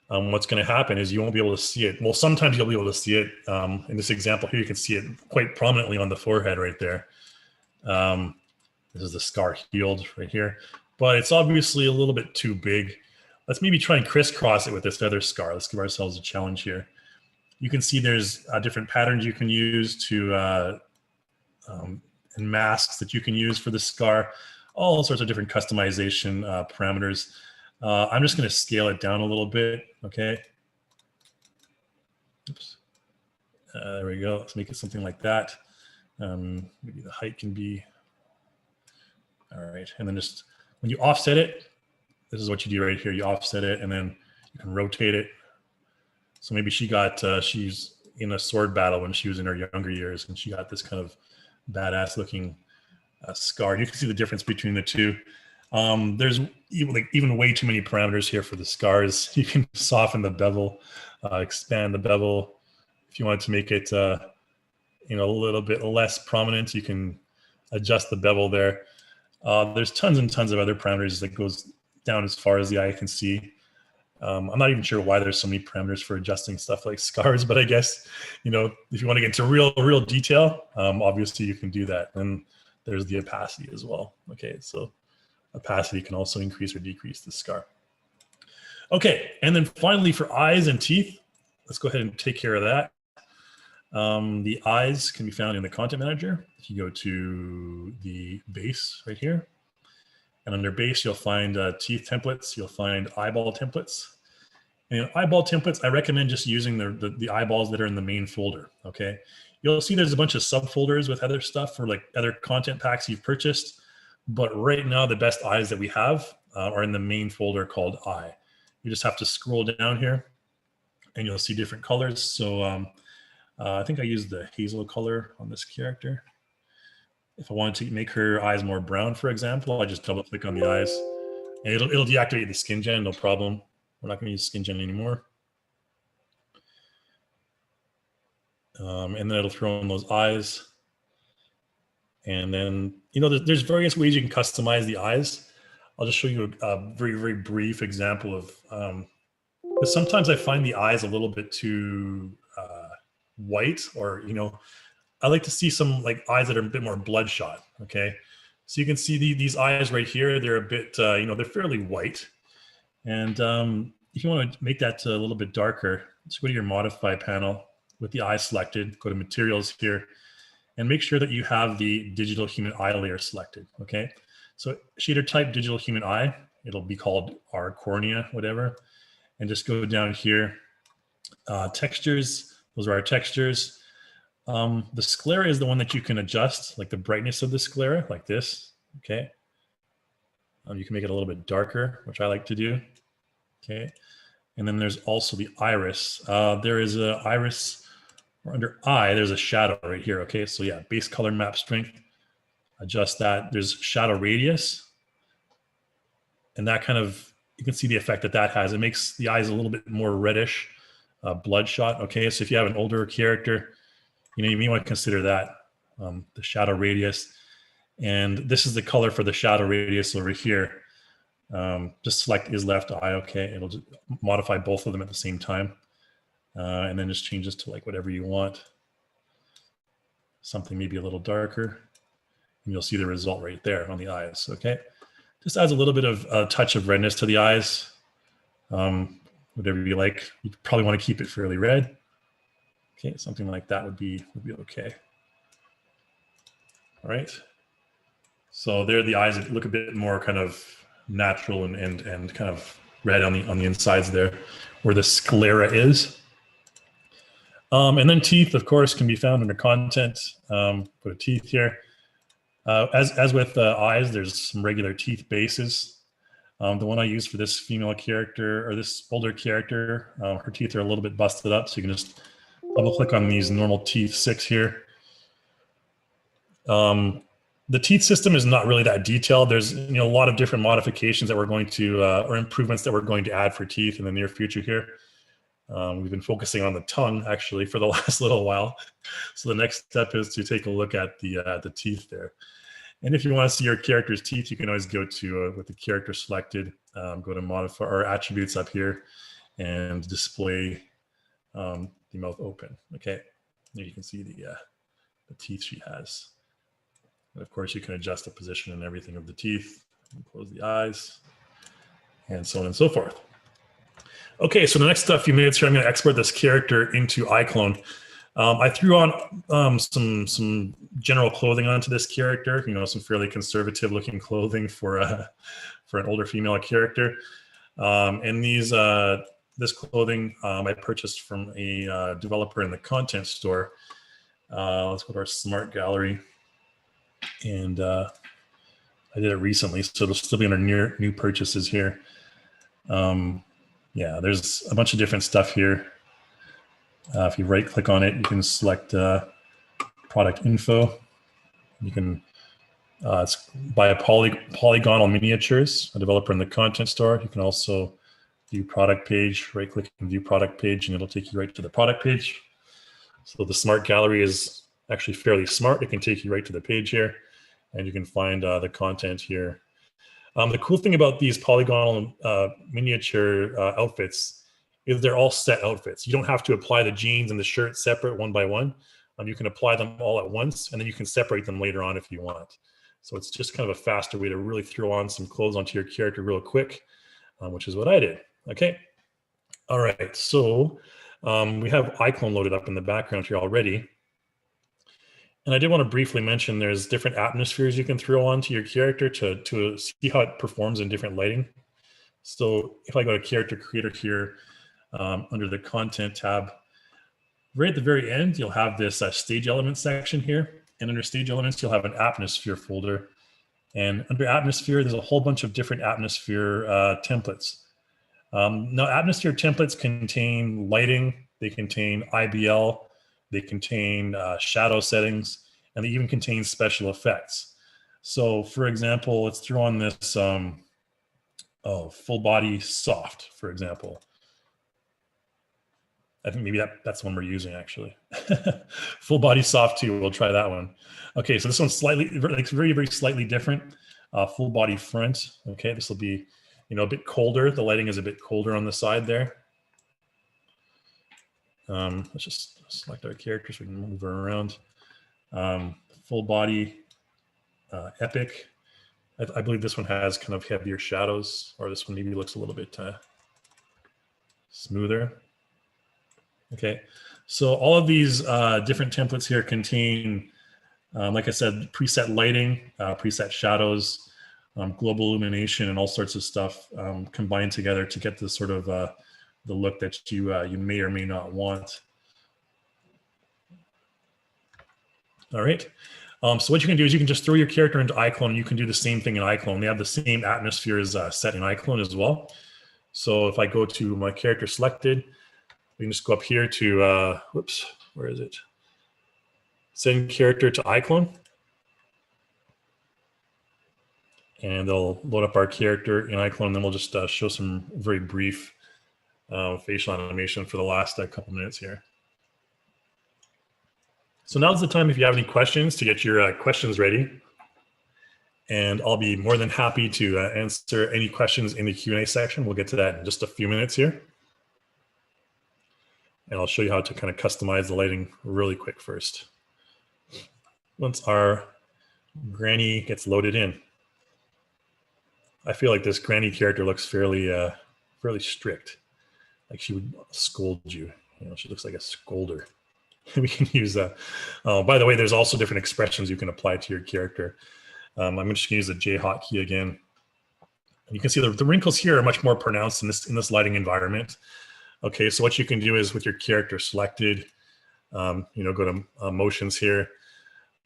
what's going to happen is you won't be able to see it. Well, sometimes you'll be able to see it. In this example here, you can see it quite prominently on the forehead right there. This is the scar healed right here. But it's obviously a little bit too big. Let's maybe try and crisscross it with this other scar. Let's give ourselves a challenge here. You can see there's different patterns you can use to, and masks that you can use for the scar. All sorts of different customization parameters. I'm just going to scale it down a little bit, okay? Oops. There we go. Let's make it something like that. Maybe the height can be, all right. And then just when you offset it, this is what you do right here. You offset it and then you can rotate it. So maybe she got, she's in a sword battle when she was in her younger years, and she got this kind of badass looking scar. You can see the difference between the two. There's even way too many parameters here for the scars. You can soften the bevel, expand the bevel. If you wanted to make it, you know, a little bit less prominent, you can adjust the bevel there. There's tons and tons of other parameters that goes down as far as the eye can see. I'm not even sure why there's so many parameters for adjusting stuff like scars, but I guess, you know, if you want to get into real detail, obviously you can do that. And there's the opacity as well. Okay, so opacity can also increase or decrease the scar. Okay, and then finally for eyes and teeth, let's go ahead and take care of that. The eyes can be found in the content manager. If you go to the base right here, and under base, you'll find teeth templates, you'll find eyeball templates. And eyeball templates, I recommend just using the eyeballs that are in the main folder, okay? You'll see there's a bunch of subfolders with other stuff for like other content packs you've purchased, but right now the best eyes that we have are in the main folder called eye. You just have to scroll down here and you'll see different colors. So I think I used the hazel color on this character. If I wanted to make her eyes more brown, for example, I just double click on the eyes and it'll deactivate the SkinGen, no problem. We're not going to use SkinGen anymore. And then it'll throw in those eyes. And then, you know, there's various ways you can customize the eyes. I'll just show you a very brief example of, but sometimes I find the eyes a little bit too white, or, you know, I like to see some like eyes that are a bit more bloodshot. Okay. So you can see these eyes right here, they're a bit, you know, they're fairly white. And if you want to make that a little bit darker, just go to your modify panel with the eye selected, go to materials here, and make sure that you have the digital human eye layer selected, okay? So shader type digital human eye, it'll be called our cornea, whatever, and just go down here. Textures, those are our textures. The sclera is the one that you can adjust, like the brightness of the sclera, like this, okay? You can make it a little bit darker, which I like to do, okay? And then there's also the iris. There is an iris, or under eye, there's a shadow right here, okay? So yeah, base color map strength, adjust that. There's shadow radius, and that kind of, you can see the effect that has. It makes the eyes a little bit more reddish, bloodshot, okay? So if you have an older character, you know, you may want to consider that, the shadow radius. And this is the color for the shadow radius over here. Just select is left eye, okay? It'll just modify both of them at the same time. And then just change this to like whatever you want. Something maybe a little darker. And you'll see the result right there on the eyes, okay? Just adds a little bit of a touch of redness to the eyes. Whatever you like. You probably want to keep it fairly red. Okay, something like that would be okay. All right. So there the eyes look a bit more kind of natural and kind of red on the insides there, where the sclera is. And then teeth, of course, can be found under content. Put a teeth here. As with eyes, there's some regular teeth bases. The one I use for this female character, or this older character, her teeth are a little bit busted up, so you can just double click on these normal teeth 6 here. The teeth system is not really that detailed. There's, you know, a lot of different modifications that we're going to, or improvements that we're going to add for teeth in the near future here. We've been focusing on the tongue actually for the last little while. So the next step is to take a look at the teeth there. And if you want to see your character's teeth, you can always go to, with the character selected, go to modify or attributes up here and display the mouth open. Okay, there you can see the teeth she has. And of course, you can adjust the position and everything of the teeth, and close the eyes, and so on and so forth. Okay, so the next few minutes here, I'm going to export this character into iClone. I threw on some general clothing onto this character, you know, some fairly conservative looking clothing for an older female character. And this clothing I purchased from a developer in the content store. Let's go to our smart gallery. And I did it recently, so it'll still be under new purchases here. Yeah, there's a bunch of different stuff here. If you right click on it, you can select product info. You can it's by a polygonal miniatures, a developer in the content store. You can also view product page, right click and view product page, and it'll take you right to the product page. So the smart gallery is actually fairly smart. It can take you right to the page here, and you can find the content here. The cool thing about these polygonal miniature outfits is they're all set outfits. You don't have to apply the jeans and the shirt separate one by one. You can apply them all at once, and then you can separate them later on if you want. So it's just kind of a faster way to really throw on some clothes onto your character real quick, which is what I did. Okay. All right. So we have iClone loaded up in the background here already. And I did want to briefly mention there's different atmospheres you can throw onto your character to see how it performs in different lighting. So if I go to character creator here under the content tab, right at the very end, you'll have this stage element section here. And under stage elements, you'll have an atmosphere folder. And under atmosphere, there's a whole bunch of different atmosphere templates. Now, atmosphere templates contain lighting, they contain IBL, they contain shadow settings, and they even contain special effects. So for example, let's throw on this full body soft, for example. I think maybe that's the one we're using actually. Full body soft too, we'll try that one. Okay, so this one's slightly, like very, very slightly different. Full body front, okay, this will be, a bit colder. The lighting is a bit colder on the side there. Let's just select our character so we can move her around. Full body epic. I believe this one has kind of heavier shadows, or this one maybe looks a little bit smoother. Okay, so all of these different templates here contain, like I said, preset lighting, preset shadows, global illumination, and all sorts of stuff combined together to get this sort of the look that you may or may not want. All right. So what you can do is you can just throw your character into iClone, and you can do the same thing in iClone. They have the same atmospheres set in iClone as well. So if I go to my character selected, we can just go up here to, whoops, where is it? Send character to iClone. And they'll load up our character in iClone, and then we'll just show some very brief facial animation for the last couple minutes here. So now's the time if you have any questions to get your questions ready. And I'll be more than happy to answer any questions in the Q&A section. We'll get to that in just a few minutes here. And I'll show you how to kind of customize the lighting really quick first. Once our granny gets loaded in. I feel like this granny character looks fairly strict. Like she would scold you. She looks like a scolder. We can use that. By the way, there's also different expressions you can apply to your character. I'm just going to use the J hotkey again. And you can see the wrinkles here are much more pronounced in this lighting environment. Okay, so what you can do is with your character selected, go to motions here.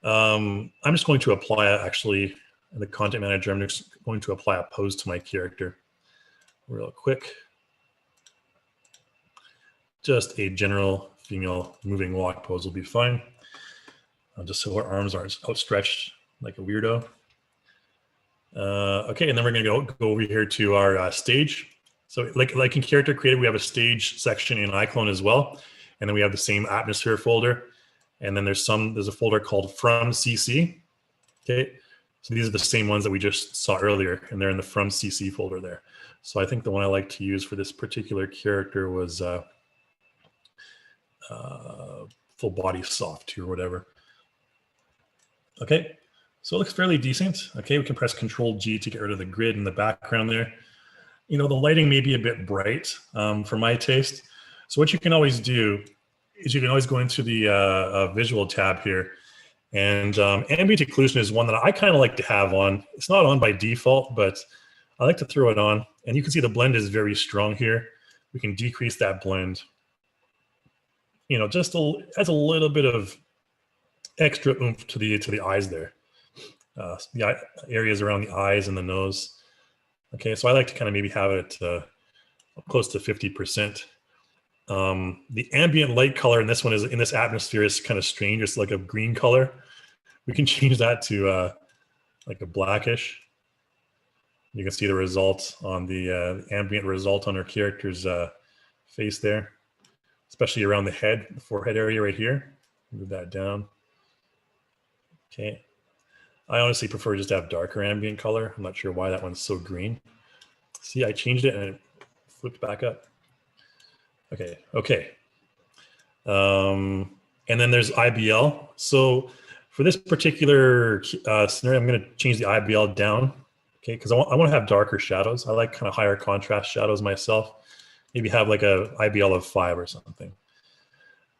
I'm just going to apply actually in the content manager. I'm just going to apply a pose to my character real quick. Just a general female moving walk pose will be fine. Just so her arms aren't outstretched like a weirdo. Okay, and then we're going to go over here to our stage. So like in Character Creator, we have a stage section in iClone as well. And then we have the same atmosphere folder. And then there's a folder called From CC. Okay, so these are the same ones that we just saw earlier, and they're in the From CC folder there. So I think the one I like to use for this particular character was Full Body Soft or whatever. Okay, so it looks fairly decent. Okay, we can press Control-G to get rid of the grid in the background there. The lighting may be a bit bright for my taste. So what you can always do is you can always go into the visual tab here. And ambient occlusion is one that I kind of like to have on. It's not on by default, but I like to throw it on. And you can see the blend is very strong here. We can decrease that blend. Just adds a little bit of extra oomph to the eyes there. The areas around the eyes and the nose. Okay, so I like to kind of maybe have it close to 50%. The ambient light color in this one is in this atmosphere is kind of strange. It's like a green color. We can change that to like a blackish. You can see the result on the ambient result on our character's face there, especially around the head, the forehead area right here. Move that down. Okay. I honestly prefer just to have darker ambient color. I'm not sure why that one's so green. See, I changed it and it flipped back up. Okay, okay. And then there's IBL. So for this particular scenario, I'm going to change the IBL down, okay, because I want to have darker shadows. I like kind of higher contrast shadows myself. Maybe have like a IBL of 5 or something.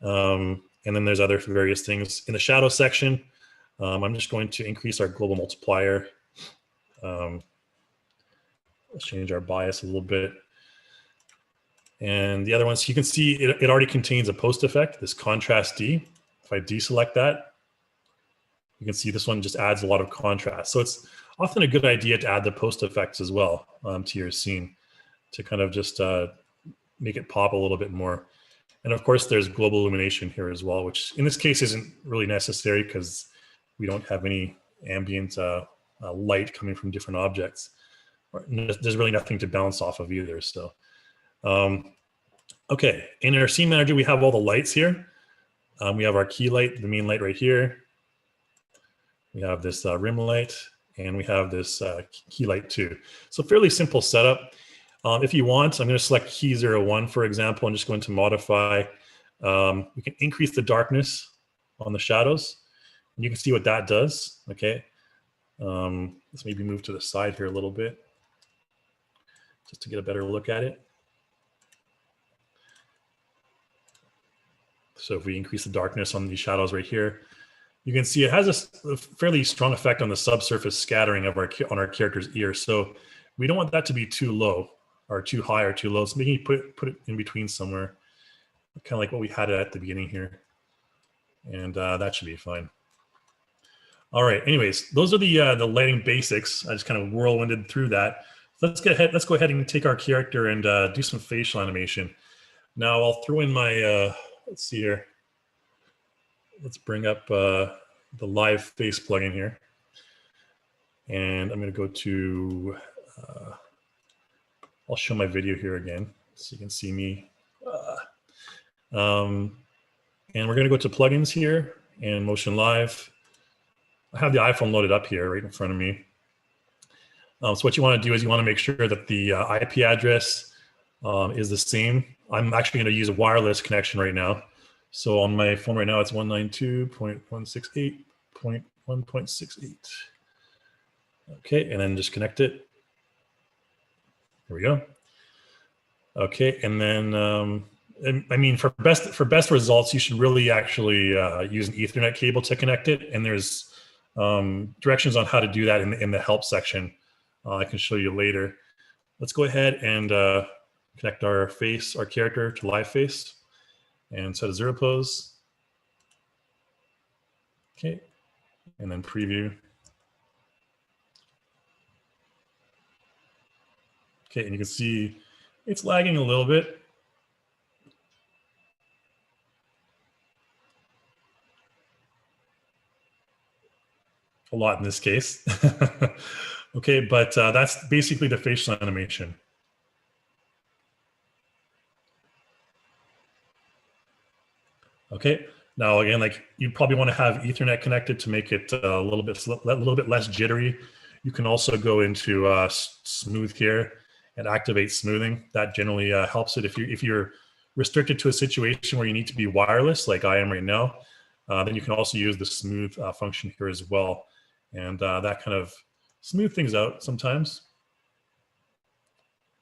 And then there's other various things. In the shadow section, I'm just going to increase our global multiplier. Let's change our bias a little bit. And the other ones, you can see it already contains a post effect, this contrast D. If I deselect that, you can see this one just adds a lot of contrast. So it's often a good idea to add the post effects as well to your scene to kind of just make it pop a little bit more. And of course, there's global illumination here as well, which in this case isn't really necessary because we don't have any ambient light coming from different objects. There's really nothing to bounce off of either. So, okay, in our scene manager, we have all the lights here. We have our key light, the main light right here. We have this rim light, and we have this key light too. So fairly simple setup. If you want, I'm going to select key 01, for example, and just go into modify. We can increase the darkness on the shadows. And you can see what that does, okay? Let's maybe move to the side here a little bit just to get a better look at it. So if we increase the darkness on these shadows right here, you can see it has a fairly strong effect on the subsurface scattering of on our character's ear. So we don't want that to be too low or too high or too low. So maybe put it in between somewhere, kind of like what we had at the beginning here. And that should be fine. All right, anyways, those are the lighting basics. I just kind of whirlwinded through that. Let's go ahead and take our character and do some facial animation. Now I'll throw in my, let's see here. Let's bring up the live face plugin here. And I'm going to go to, I'll show my video here again so you can see me. And we're going to go to plugins here and Motion Live. I have the iPhone loaded up here right in front of me. So what you want to do is you want to make sure that the IP address is the same. I'm actually going to use a wireless connection right now. So on my phone right now, it's 192.168.1.68. Okay, and then just connect it. Here we go. Okay, and then I mean for best results, you should really actually use an Ethernet cable to connect it. And there's directions on how to do that in the help section. I can show you later. Let's go ahead and connect our character to live face and set a 0 pose. Okay, and then preview. Okay, and you can see it's lagging a little bit. A lot in this case. Okay, but that's basically the facial animation. Okay, now again, like you probably want to have Ethernet connected to make it a little bit less jittery. You can also go into smooth here and activate smoothing. That generally helps it. If you're restricted to a situation where you need to be wireless, like I am right now, then you can also use the smooth function here as well. And that kind of smooth things out sometimes.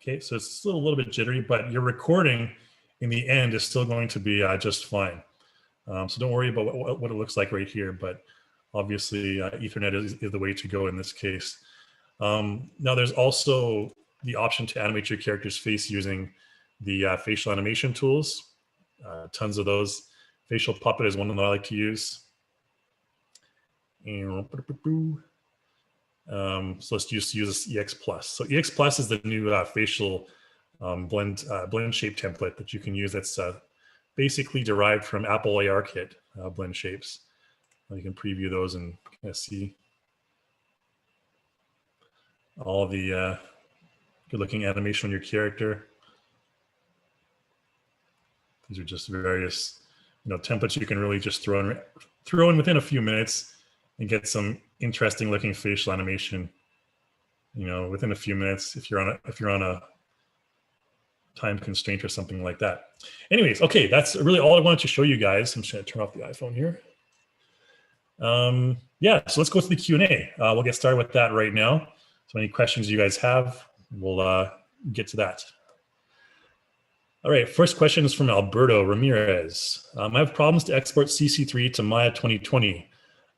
Okay, so it's still a little bit jittery, but your recording in the end is still going to be just fine. So don't worry about what it looks like right here, but obviously Ethernet is the way to go in this case. Now there's also the option to animate your character's face using the facial animation tools. Tons of those. Facial Puppet is one that I like to use. And so let's just use this EX Plus. So EX Plus is the new facial blend shape template that you can use. That's basically derived from Apple ARKit blend shapes. You can preview those and kind of see all the good-looking animation on your character. These are just various, templates you can really just throw in within a few minutes and get some interesting-looking facial animation. Within a few minutes, if you're on a time constraint or something like that. Anyways, okay, that's really all I wanted to show you guys. I'm just going to turn off the iPhone here. Yeah, so let's go to the Q&A. We'll get started with that right now. So any questions you guys have, we'll get to that. All right, first question is from Alberto Ramirez. I have problems to export CC3 to Maya 2020.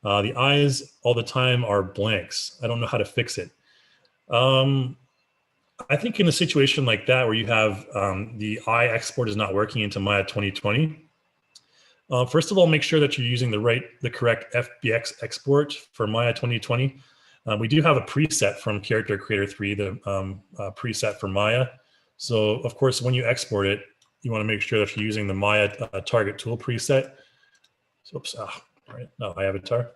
The eyes all the time are blanks. I don't know how to fix it. I think in a situation like that where you have the eye export is not working into Maya 2020, first of all, make sure that you're using the correct FBX export for Maya 2020. We do have a preset from Character Creator 3, the preset for Maya. So of course, when you export it, you want to make sure that you're using the Maya target tool preset. So, oops, all right, no, I avatar.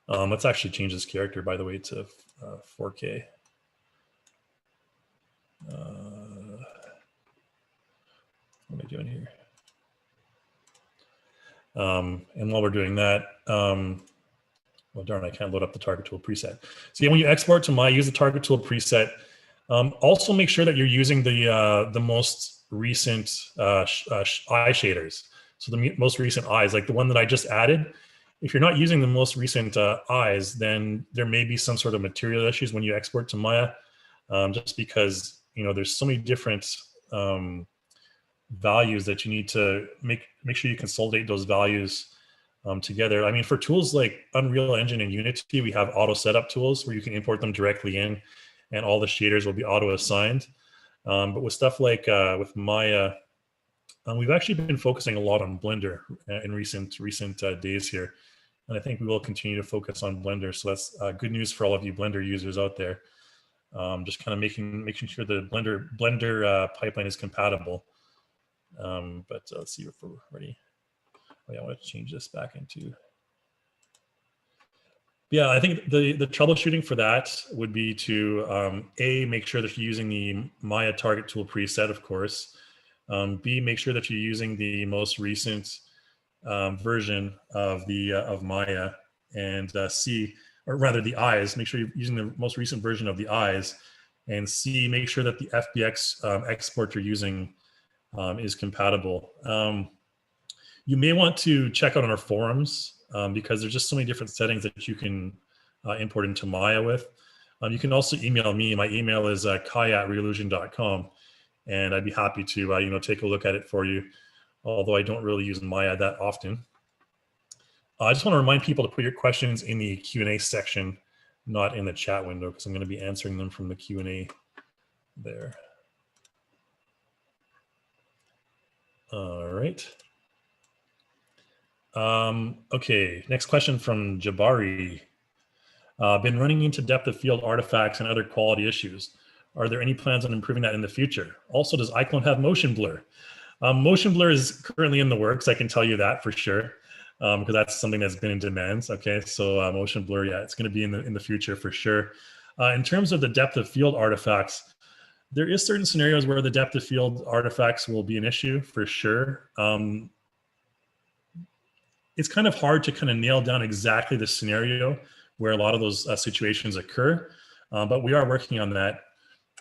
Let's actually change this character, by the way, to 4K. What am I doing here? And while we're doing that, well, darn, I can't load up the target tool preset. So yeah, when you export to Maya, use the target tool preset. Also make sure that you're using the most recent eye shaders. So the most recent eyes, like the one that I just added. If you're not using the most recent eyes, then there may be some sort of material issues when you export to Maya, just because there's so many different values that you need to make sure you consolidate those values together. I mean, for tools like Unreal Engine and Unity, we have auto setup tools where you can import them directly in, and all the shaders will be auto assigned. But with stuff like with Maya, we've actually been focusing a lot on Blender in recent days here, and I think we will continue to focus on Blender. So that's good news for all of you Blender users out there. Just kind of making sure the Blender pipeline is compatible. But let's see if we're ready. Oh, yeah, I want to change this back into. Yeah, I think the troubleshooting for that would be to make sure that you're using the Maya target tool preset, of course. B, make sure that you're using the most recent version of Maya, and C, or rather the eyes, make sure you're using the most recent version of the eyes, and C, make sure that the FBX export you're using is compatible. You may want to check out on our forums because there's just so many different settings that you can import into Maya with. You can also email me. My email is kai@revolution.com, and I'd be happy to take a look at it for you, although I don't really use Maya that often. I just want to remind people to put your questions in the Q&A section, not in the chat window, because I'm going to be answering them from the Q&A there. All right. Okay, next question from Jabari. Been running into depth of field artifacts and other quality issues. Are there any plans on improving that in the future? Also, does iClone have motion blur? Motion blur is currently in the works, I can tell you that for sure, because that's something that's been in demand. Okay, so motion blur, yeah, it's going to be in the future for sure. In terms of the depth of field artifacts, there is certain scenarios where the depth of field artifacts will be an issue for sure. It's kind of hard to kind of nail down exactly the scenario where a lot of those situations occur, but we are working on that.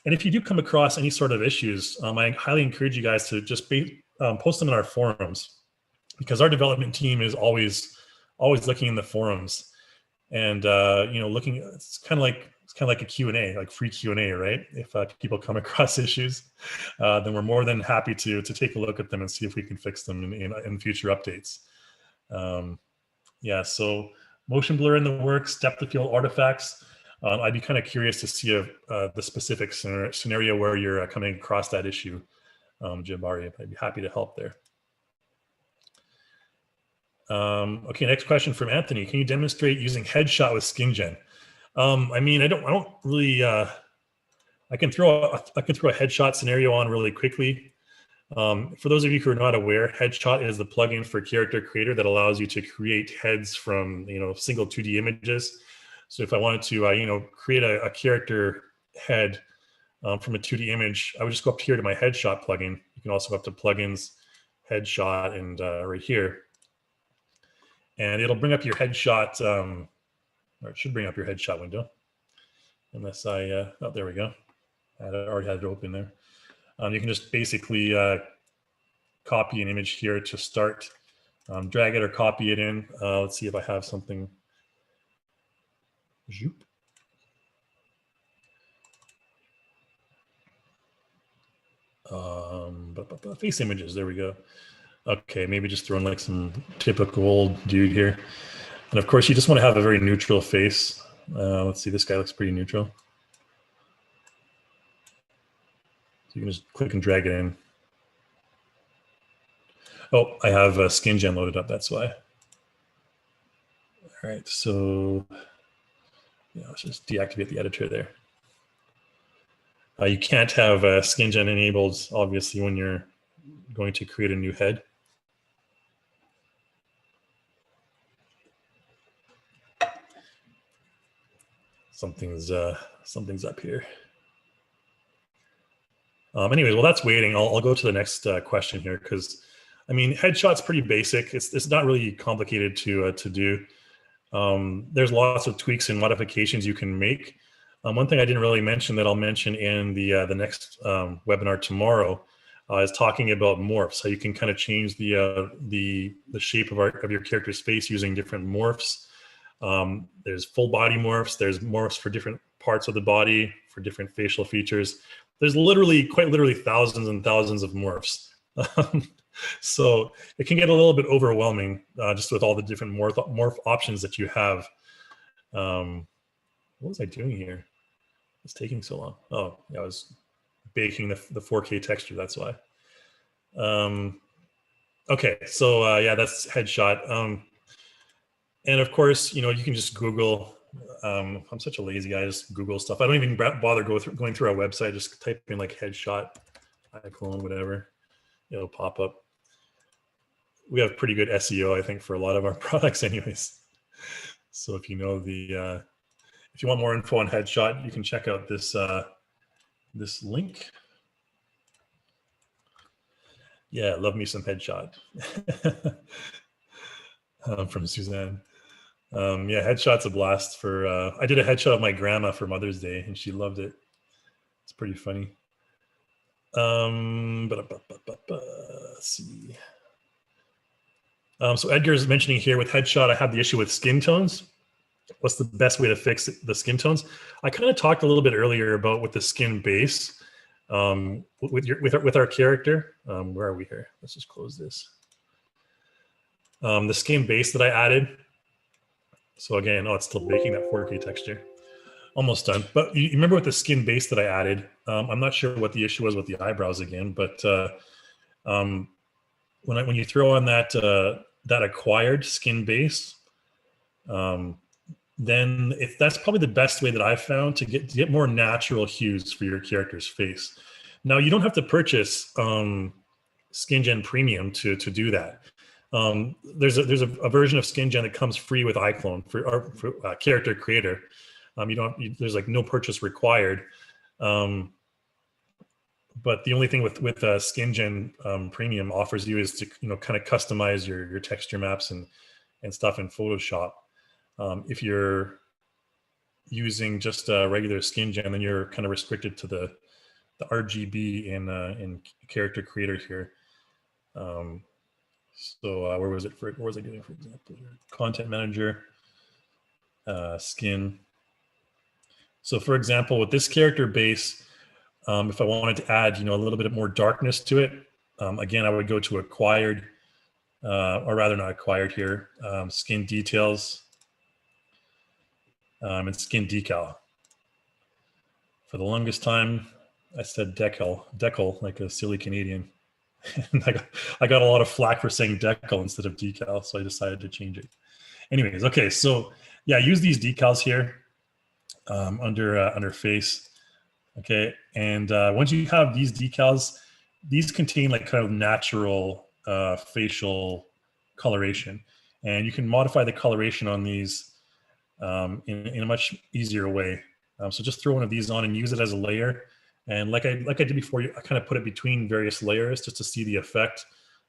And if you do come across any sort of issues, I highly encourage you guys to just post them in our forums, because our development team is always looking in the forums, and looking. It's kind of like a Q&A, like free Q&A, right? If people come across issues, then we're more than happy to take a look at them and see if we can fix them in future updates. Yeah, so motion blur in the works, depth of field artifacts. I'd be kind of curious to see the specific scenario where you're coming across that issue, Jabari. I'd be happy to help there. Okay, next question from Anthony. Can you demonstrate using headshot with SkinGen? I mean, I don't really I can throw a headshot scenario on really quickly. For those of you who are not aware, Headshot is the plugin for Character Creator that allows you to create heads from single 2D images. So if I wanted to create a character head from a 2D image, I would just go up here to my Headshot plugin. You can also go up to Plugins, Headshot, and right here, and it'll bring up your Headshot, or it should bring up your Headshot window. Unless oh, there we go. I already had it open there. You can just basically copy an image here to start, drag it or copy it in. Let's see if I have something. Zoop. Face images, there we go. Okay, maybe just throwing like some typical old dude here. And of course, you just want to have a very neutral face. Let's see, this guy looks pretty neutral. So you can just click and drag it in. Oh, I have SkinGen loaded up, that's why. All right, so yeah, let's just deactivate the editor there. You can't have SkinGen enabled, obviously, when you're going to create a new head. Something's up here. Anyways, well, that's waiting. I'll go to the next question here, because I mean, Headshot's pretty basic. It's not really complicated to do. There's lots of tweaks and modifications you can make. One thing I didn't really mention that I'll mention in the next webinar tomorrow is talking about morphs. How you can kind of change the shape of your character's face using different morphs. There's full body morphs. There's morphs for different parts of the body, for different facial features. There's quite literally thousands and thousands of morphs. So it can get a little bit overwhelming just with all the different morph options that you have. What was I doing here? It's taking so long. Oh, yeah, I was baking the 4K texture, that's why. Okay, so yeah, that's Headshot. And of course, you can just Google. I'm such a lazy guy, I just Google stuff. I don't even bother going through our website. Just type in like Headshot, iClone, whatever. It'll pop up. We have pretty good SEO, I think, for a lot of our products anyways. So if you know if you want more info on Headshot, you can check out this this link. Yeah, love me some Headshot. From Suzanne. Yeah, Headshot's a blast. I did a headshot of my grandma for Mother's Day, and she loved it. It's pretty funny. Let's see. So Edgar's mentioning here with Headshot, I have the issue with skin tones. What's the best way to fix the skin tones? I kind of talked a little bit earlier about with the skin base with our character. Where are we here? Let's just close this. The skin base that I added. So again, it's still baking that 4K texture. Almost done. But you remember with the skin base that I added, I'm not sure what the issue was with the eyebrows again, but when you throw on that acquired skin base, then that's probably the best way that I've found to get more natural hues for your character's face. Now, you don't have to purchase SkinGen Premium to do that. There's a version of SkinGen that comes free with iClone for Character Creator. There's like no purchase required. But the only thing with SkinGen Premium offers you is to kind of customize your texture maps and stuff in Photoshop. If you're using just regular SkinGen, then you're kind of restricted to the RGB in Character Creator here. So where was it? What was I doing, for example? Content Manager, Skin. So for example, with this character base, if I wanted to add, a little bit more darkness to it, again, I would go to Acquired, or rather not Acquired here, Skin Details, and Skin Decal. For the longest time, I said Decal, like a silly Canadian. And I got a lot of flack for saying Decal instead of Decal, so I decided to change it. Anyways, okay, so yeah, use these decals here under face. Okay, and once you have these decals, these contain like kind of natural facial coloration, and you can modify the coloration on these in a much easier way. So just throw one of these on and use it as a layer. And like I did before, I kind of put it between various layers just to see the effect.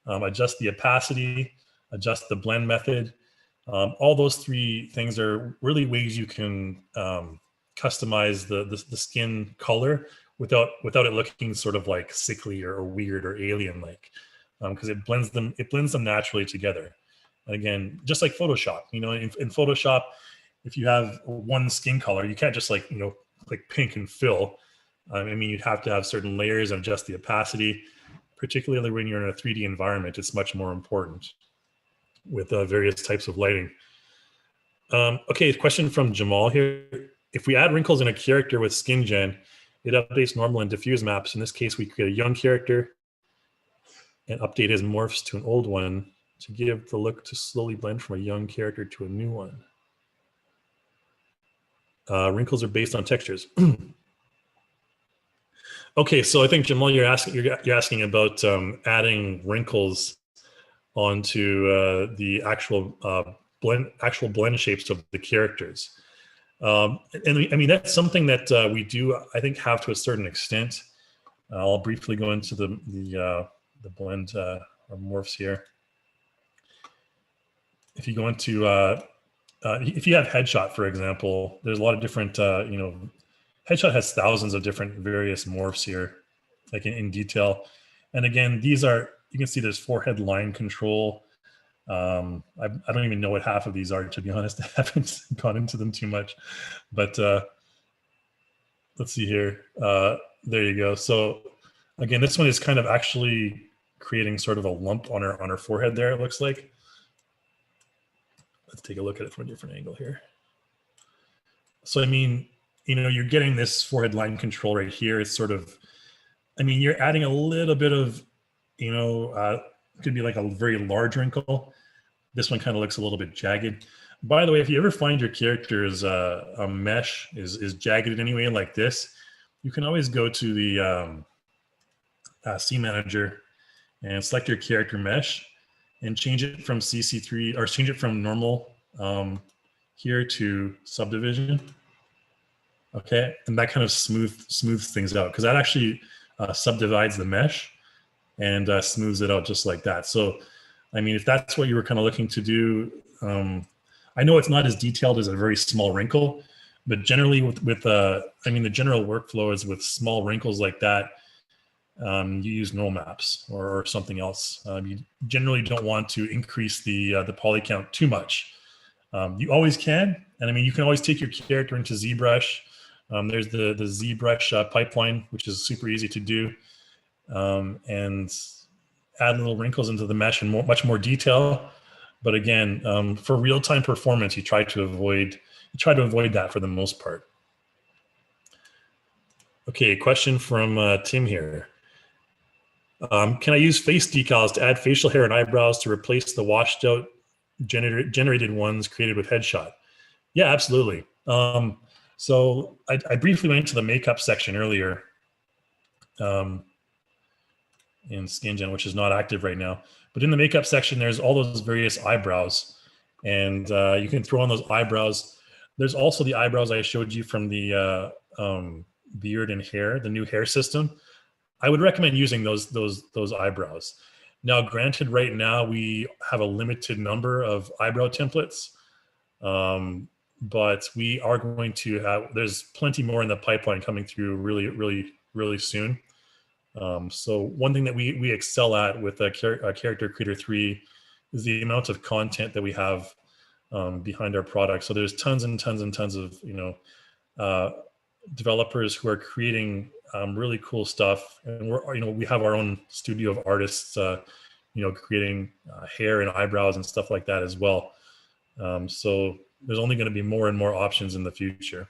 Adjust the opacity, adjust the blend method. All those three things are really ways you can customize the skin color without it looking sort of like sickly or weird or alien like, because it blends them naturally together. And again, just like Photoshop, in Photoshop, if you have one skin color, you can't just like like pink and fill. I mean, you'd have to have certain layers and adjust the opacity, particularly when you're in a 3D environment. It's much more important with various types of lighting. Okay, question from Jamal here. If we add wrinkles in a character with SkinGen, it updates normal and diffuse maps. In this case, we create a young character and update his morphs to an old one to give the look to slowly blend from a young character to a new one. Wrinkles are based on textures. Okay, so I think Jamal, you're asking about adding wrinkles onto the actual blend shapes of the characters. And I mean, that's something that we do, I think, have to a certain extent. I'll briefly go into the blend or morphs here. If you go into, if you have headshot, for example, there's a lot of different, headshot has thousands of different various morphs here, like in detail. And again, these are, you can see there's forehead line control. I don't even know what half of these are, to be honest. I haven't gone into them too much, but let's see here. There you go. So again, this one is kind of actually creating sort of a lump on her forehead there, it looks like. Let's take a look at it from a different angle here. So I mean, you're getting this forehead line control right here. It's sort of, I mean, you're adding a little bit of, could be like a very large wrinkle. This one kind of looks a little bit jagged. By the way, if you ever find your character's a mesh is jagged in any way like this, you can always go to the scene manager and select your character mesh and change it from CC3 or change it from normal here to subdivision. Okay, and that kind of smooths things out because that actually subdivides the mesh and smooths it out just like that. So, I mean, if that's what you were kind of looking to do, I know it's not as detailed as a very small wrinkle, but generally with I mean, the general workflow is with small wrinkles like that, you use null maps or something else. You generally don't want to increase the poly count too much. You always can, and I mean, you can always take your character into ZBrush. There's the ZBrush pipeline, which is super easy to do, and add little wrinkles into the mesh in much more detail. But again, for real-time performance, you try to avoid that for the most part. Okay, question from Tim here. Can I use face decals to add facial hair and eyebrows to replace the washed out generated ones created with headshot? Yeah, absolutely. So I briefly went into the makeup section earlier in SkinGen, which is not active right now. But in the makeup section, there's all those various eyebrows. And you can throw on those eyebrows. There's also the eyebrows I showed you from the beard and hair, the new hair system. I would recommend using those eyebrows. Now, granted, right now we have a limited number of eyebrow templates, but we are going to have, there's plenty more in the pipeline coming through really soon. So one thing that we excel at with Character Creator 3 is the amount of content that we have behind our product. So there's tons and tons and tons of developers who are creating really cool stuff, and we have our own studio of artists, creating hair and eyebrows and stuff like that as well. So there's only going to be more and more options in the future.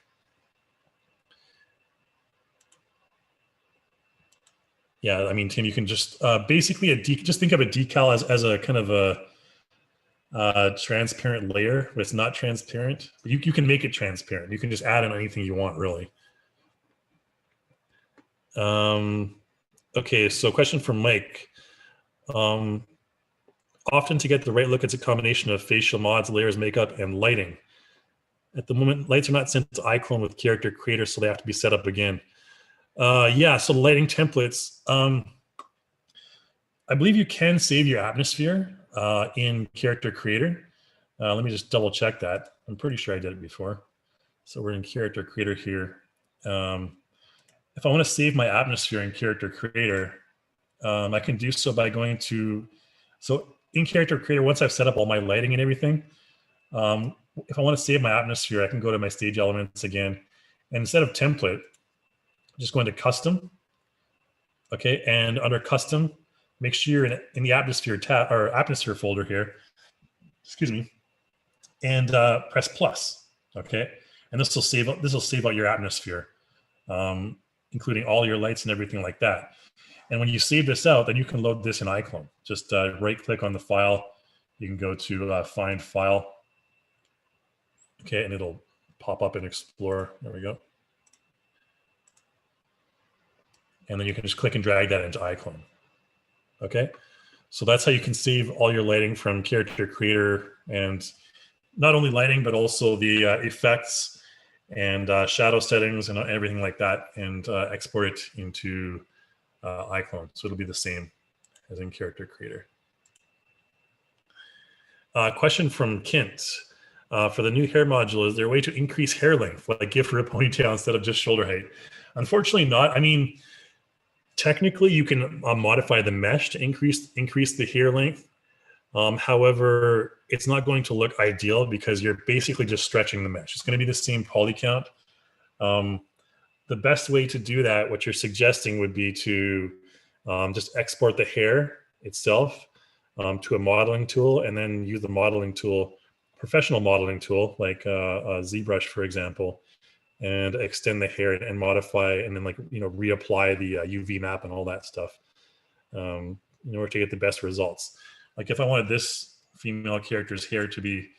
Yeah, I mean, Tim, you can just basically just think of a decal as a kind of a transparent layer, but it's not transparent. But you can make it transparent. You can just add in anything you want, really. Okay, so question from Mike. Often to get the right look, it's a combination of facial mods, layers, makeup, and lighting. At the moment, lights are not sent to iClone with character creator, so they have to be set up again. Yeah, so lighting templates. I believe you can save your atmosphere in character creator. Let me just double check that. I'm pretty sure I did it before. So we're in character creator here. If I want to save my atmosphere in character creator, I can do so by going to, so in character creator, once I've set up all my lighting and everything, if I want to save my atmosphere, I can go to my stage elements again. And instead of template, just go into custom. Okay, and under custom, make sure you're in the atmosphere tab or atmosphere folder here. Excuse me, and press plus. Okay, and this will save out your atmosphere, including all your lights and everything like that. And when you save this out, then you can load this in iClone. Just right-click on the file. You can go to Find File. Okay, and it'll pop up in Explorer. There we go. And then you can just click and drag that into iClone. Okay, so that's how you can save all your lighting from character creator, and not only lighting, but also the effects and shadow settings and everything like that, and export it into iClone. So it'll be the same as in character creator. Question from Kint. For the new hair module, is there a way to increase hair length, like give her a ponytail instead of just shoulder height? Unfortunately not. I mean, technically you can modify the mesh to increase the hair length. However, it's not going to look ideal because you're basically just stretching the mesh. It's going to be the same poly count. The best way to do that, what you're suggesting, would be to just export the hair itself to a modeling tool, and then use the modeling tool, professional modeling tool like ZBrush, for example, and extend the hair and modify, and then reapply the UV map and all that stuff in order to get the best results. Like if I wanted this female character's hair to be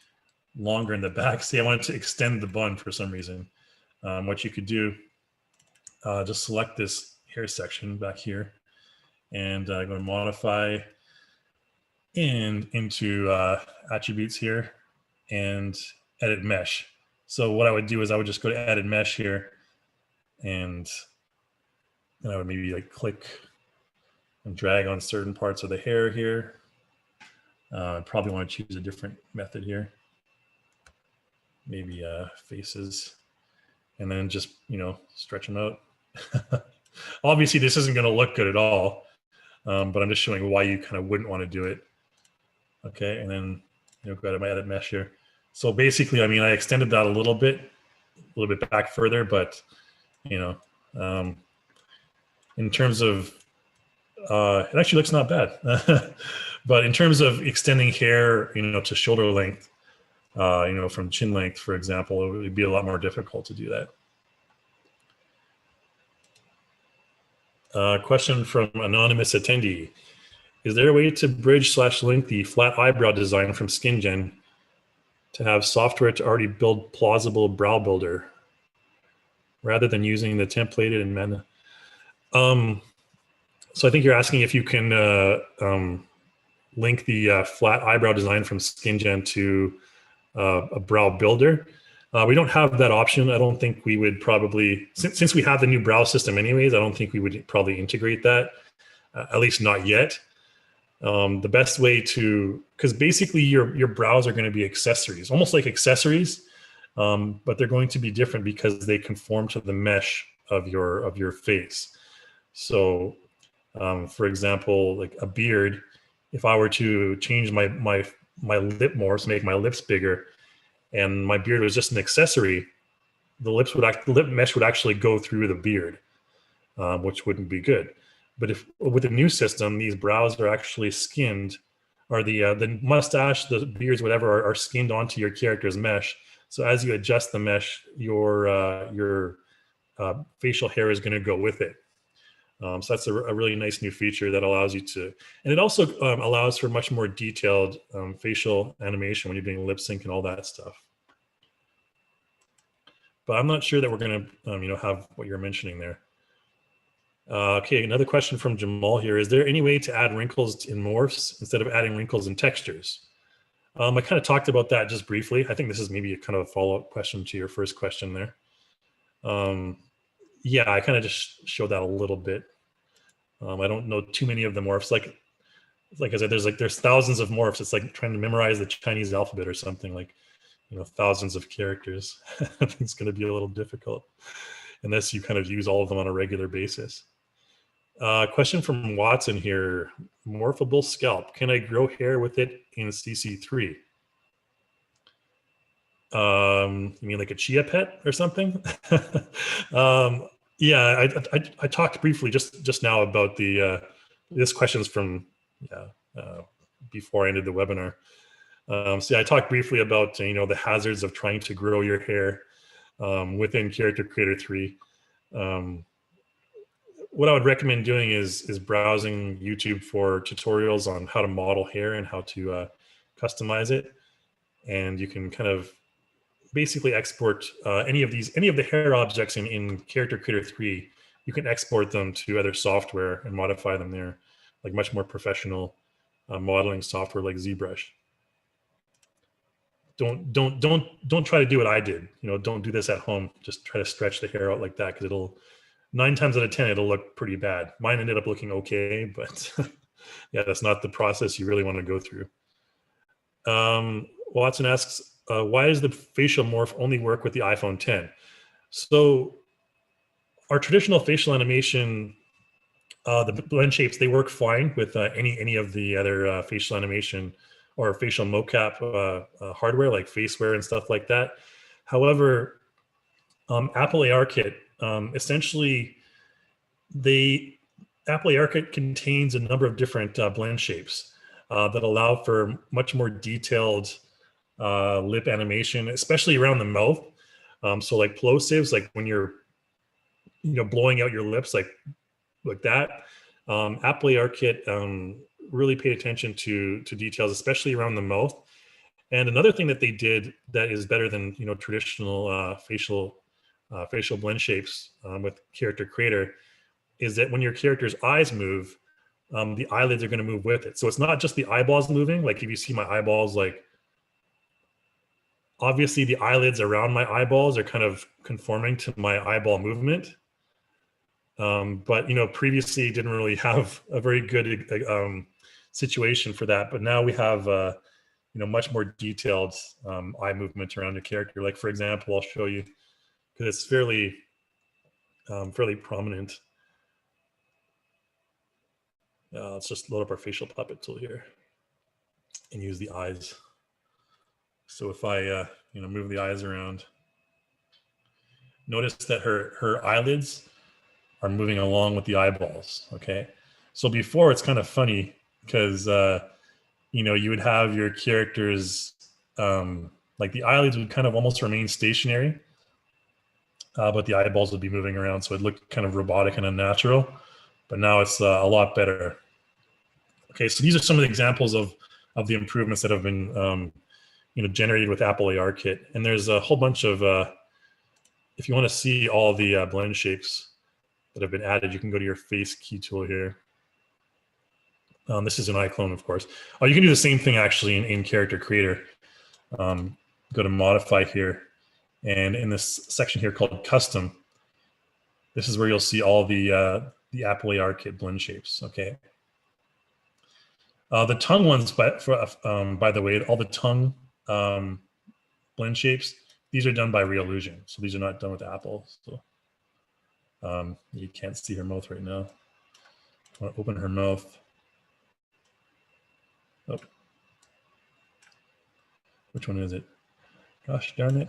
longer in the back, say I wanted to extend the bun for some reason, what you could do, just select this hair section back here and go to modify and into attributes here and edit mesh. So what I would do is I would just go to edit mesh here, and then I would maybe like click and drag on certain parts of the hair here. I probably want to choose a different method here, maybe faces, and then just stretch them out. Obviously this isn't going to look good at all, but I'm just showing why you kind of wouldn't want to do it. Okay, and then go to my edit mesh here. So basically, I mean, I extended that a little bit back further, but in terms of it actually looks not bad. But in terms of extending hair, to shoulder length, from chin length, for example, it would be a lot more difficult to do that. Question from anonymous attendee. Is there a way to bridge/link the flat eyebrow design from SkinGen to have software to already build plausible brow builder rather than using the templated and meta? So I think you're asking if you can link the flat eyebrow design from SkinGen to a brow builder. We don't have that option. I don't think we would probably, since we have the new brow system anyways, I don't think we would probably integrate that, at least not yet. The best way to, because basically your brows are going to be accessories, almost like accessories, but they're going to be different because they conform to the mesh of your face. So, for example, like a beard, if I were to change my lip more, so make my lips bigger, and my beard was just an accessory, the lip mesh would actually go through the beard, which wouldn't be good. But if with the new system, these brows are actually skinned, or the mustache, the beards, whatever, are skinned onto your character's mesh. So as you adjust the mesh, your facial hair is going to go with it. So that's a really nice new feature that allows you to, and it also allows for much more detailed facial animation when you're doing lip sync and all that stuff. But I'm not sure that we're going to, have what you're mentioning there. Okay, another question from Jamal here. Is there any way to add wrinkles in morphs instead of adding wrinkles in textures? I kind of talked about that just briefly. I think this is maybe a kind of a follow-up question to your first question there. Yeah, I kind of just showed that a little bit. I don't know too many of the morphs. Like I said, there's thousands of morphs. It's like trying to memorize the Chinese alphabet or something, like, thousands of characters. I think it's going to be a little difficult unless you kind of use all of them on a regular basis. Question from Watson here. Morphable scalp. Can I grow hair with it in CC3? You mean like a chia pet or something? Yeah, I talked briefly just now about this question's from before I ended the webinar. So yeah, I talked briefly about the hazards of trying to grow your hair within Character Creator 3. What I would recommend doing is browsing YouTube for tutorials on how to model hair and how to customize it, and you can kind of basically export any of the hair objects in Character Creator 3. You can export them to other software and modify them there, like much more professional modeling software like ZBrush. Don't try to do what I did. Don't do this at home. Just try to stretch the hair out like that, because it'll 9 times out of 10 it'll look pretty bad. Mine ended up looking okay, but yeah, that's not the process you really want to go through. Watson asks, why does the facial morph only work with the iPhone 10? So our traditional facial animation, the blend shapes, they work fine with any of the other facial animation or facial mocap hardware like Faceware and stuff like that. However, Apple ARKit, essentially, Apple ARKit contains a number of different blend shapes that allow for much more detailed lip animation, especially around the mouth. So like plosives, like when you're blowing out your lips like that. Apple ARKit really paid attention to details, especially around the mouth. And another thing that they did that is better than traditional facial blend shapes with Character Creator is that when your character's eyes move, the eyelids are going to move with it. So it's not just the eyeballs moving. Like if you see my eyeballs, like obviously the eyelids around my eyeballs are kind of conforming to my eyeball movement. But previously didn't really have a very good situation for that. But now we have much more detailed eye movement around your character. Like for example, I'll show you because it's fairly prominent. Let's just load up our facial puppet tool here and use the eyes. So if I move the eyes around, notice that her eyelids are moving along with the eyeballs. Okay, so before it's kind of funny because you would have your characters like the eyelids would kind of almost remain stationary, but the eyeballs would be moving around, so it looked kind of robotic and unnatural. But now it's a lot better. Okay, so these are some of the examples of the improvements that have been generated with Apple ARKit, and there's a whole bunch of if you want to see all the blend shapes that have been added, you can go to your face key tool here. This is an iClone, of course. Oh, you can do the same thing actually in Character Creator. Go to Modify here, and in this section here called Custom, this is where you'll see all the Apple ARKit blend shapes. Okay. The tongue ones, by the way, all the tongue blend shapes, these are done by Revolution, so these are not done with Apple. So you can't see her mouth right now. I want to open her mouth. Oh. Which one is it? Gosh darn it.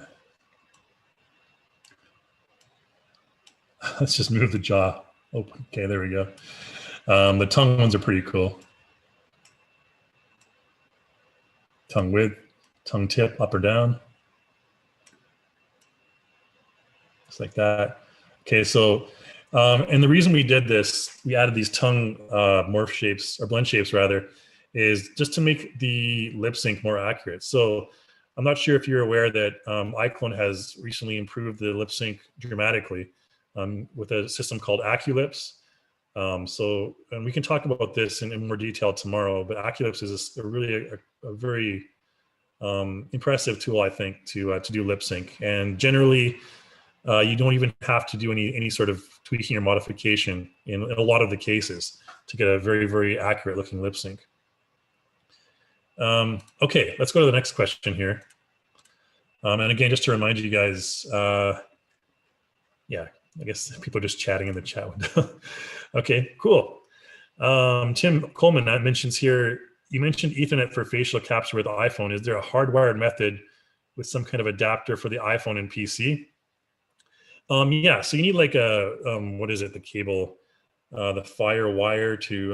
Let's just move the jaw. Oh, okay, there we go. The tongue ones are pretty cool. Tongue width, tongue tip, up or down. Just like that. Okay, so, and the reason we did this, we added these tongue morph shapes, or blend shapes rather, is just to make the lip sync more accurate. So I'm not sure if you're aware that iClone has recently improved the lip sync dramatically with a system called AccuLips. And we can talk about this in more detail tomorrow, but Oculus is really a very impressive tool, I think, to do lip sync. And generally, you don't even have to do any sort of tweaking or modification in a lot of the cases to get a very, very accurate looking lip sync. Okay, let's go to the next question here. And again, just to remind you guys, yeah, I guess people are just chatting in the chat window. Okay, cool. Tim Coleman mentions here, you mentioned Ethernet for facial capture with iPhone. Is there a hardwired method with some kind of adapter for the iPhone and PC? Yeah, so you need like a, what is it, the cable, the FireWire to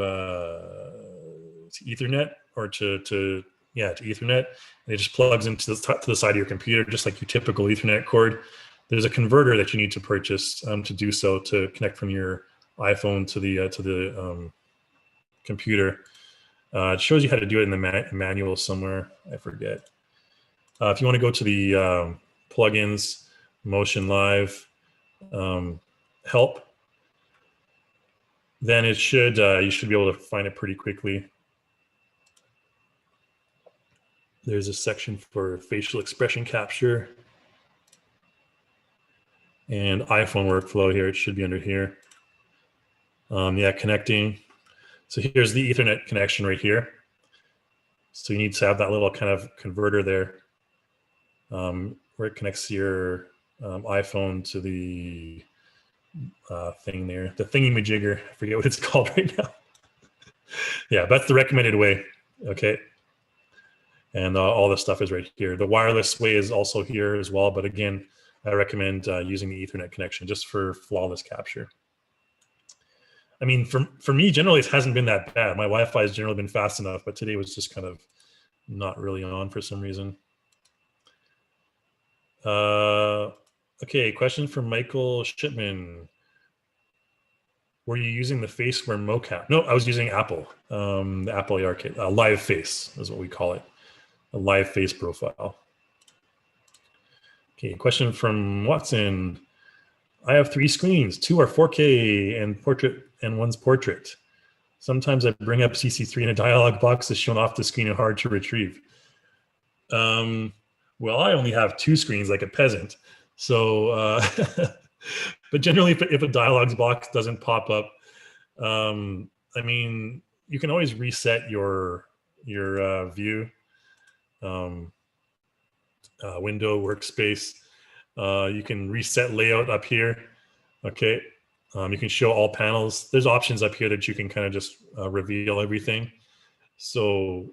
Ethernet, or to Ethernet, and it just plugs into the side of your computer, just like your typical Ethernet cord. There's a converter that you need to purchase to do so, to connect from your iPhone to the computer. It shows you how to do it in the manual somewhere. I forget. If you want to go to the plugins, Motion Live, help, then it should you should be able to find it pretty quickly. There's a section for facial expression capture and iPhone workflow here. It should be under here. Yeah, connecting. So here's the Ethernet connection right here. So you need to have that little kind of converter there, where it connects your iPhone to the thing there, the thingy-majigger. I forget what it's called right now. Yeah, that's the recommended way. Okay. And all this stuff is right here. The wireless way is also here as well. But again, I recommend using the Ethernet connection just for flawless capture. I mean, for me, generally, it hasn't been that bad. My Wi-Fi has generally been fast enough, but today was just kind of not really on for some reason. Okay, question from Michael Shipman. Were you using the Faceware mocap? No, I was using Apple, the Apple AR kit. Live face is what we call it, a live face profile. Okay, question from Watson. I have 3 screens. 2 are 4K and portrait, and 1's portrait. Sometimes I bring up CC3 and a dialog box is shown off the screen and hard to retrieve. Well, I only have 2 screens like a peasant. So, but generally if a dialogs box doesn't pop up, I mean, you can always reset your view, window, workspace. You can reset layout up here. Okay. You can show all panels. There's options up here that you can kind of just reveal everything. So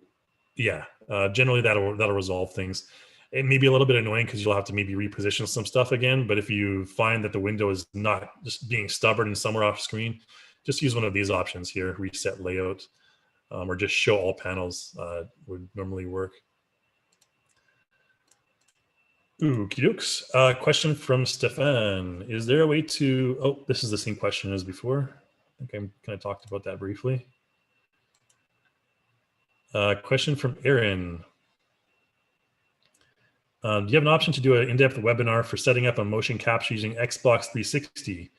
yeah, generally that'll resolve things. It may be a little bit annoying because you'll have to maybe reposition some stuff again, but if you find that the window is not just being stubborn and somewhere off screen, just use one of these options here, reset layout, or just show all panels would normally work. Okie dokes. Question from Stefan. Is there a way to, oh, this is the same question as before. I think I kind of talked about that briefly. Question from Aaron. Do you have an option to do an in-depth webinar for setting up a motion capture using Xbox 360?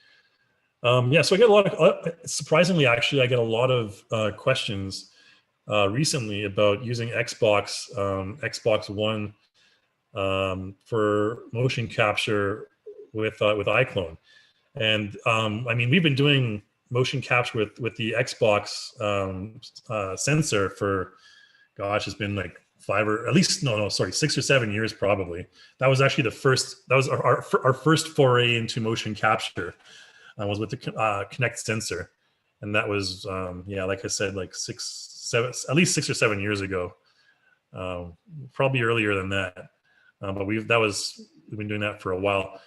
Yeah, so I get a lot of, surprisingly, actually, I get a lot of questions recently about using Xbox One for motion capture with iClone. And I mean, we've been doing motion capture with the Xbox sensor for, gosh, it's been like 6 or 7 years probably. That was actually the first, that was our first foray into motion capture, was with the Kinect sensor. And that was, yeah, like I said, like at least 6 or 7 years ago, probably earlier than that. But we've been doing that for a while.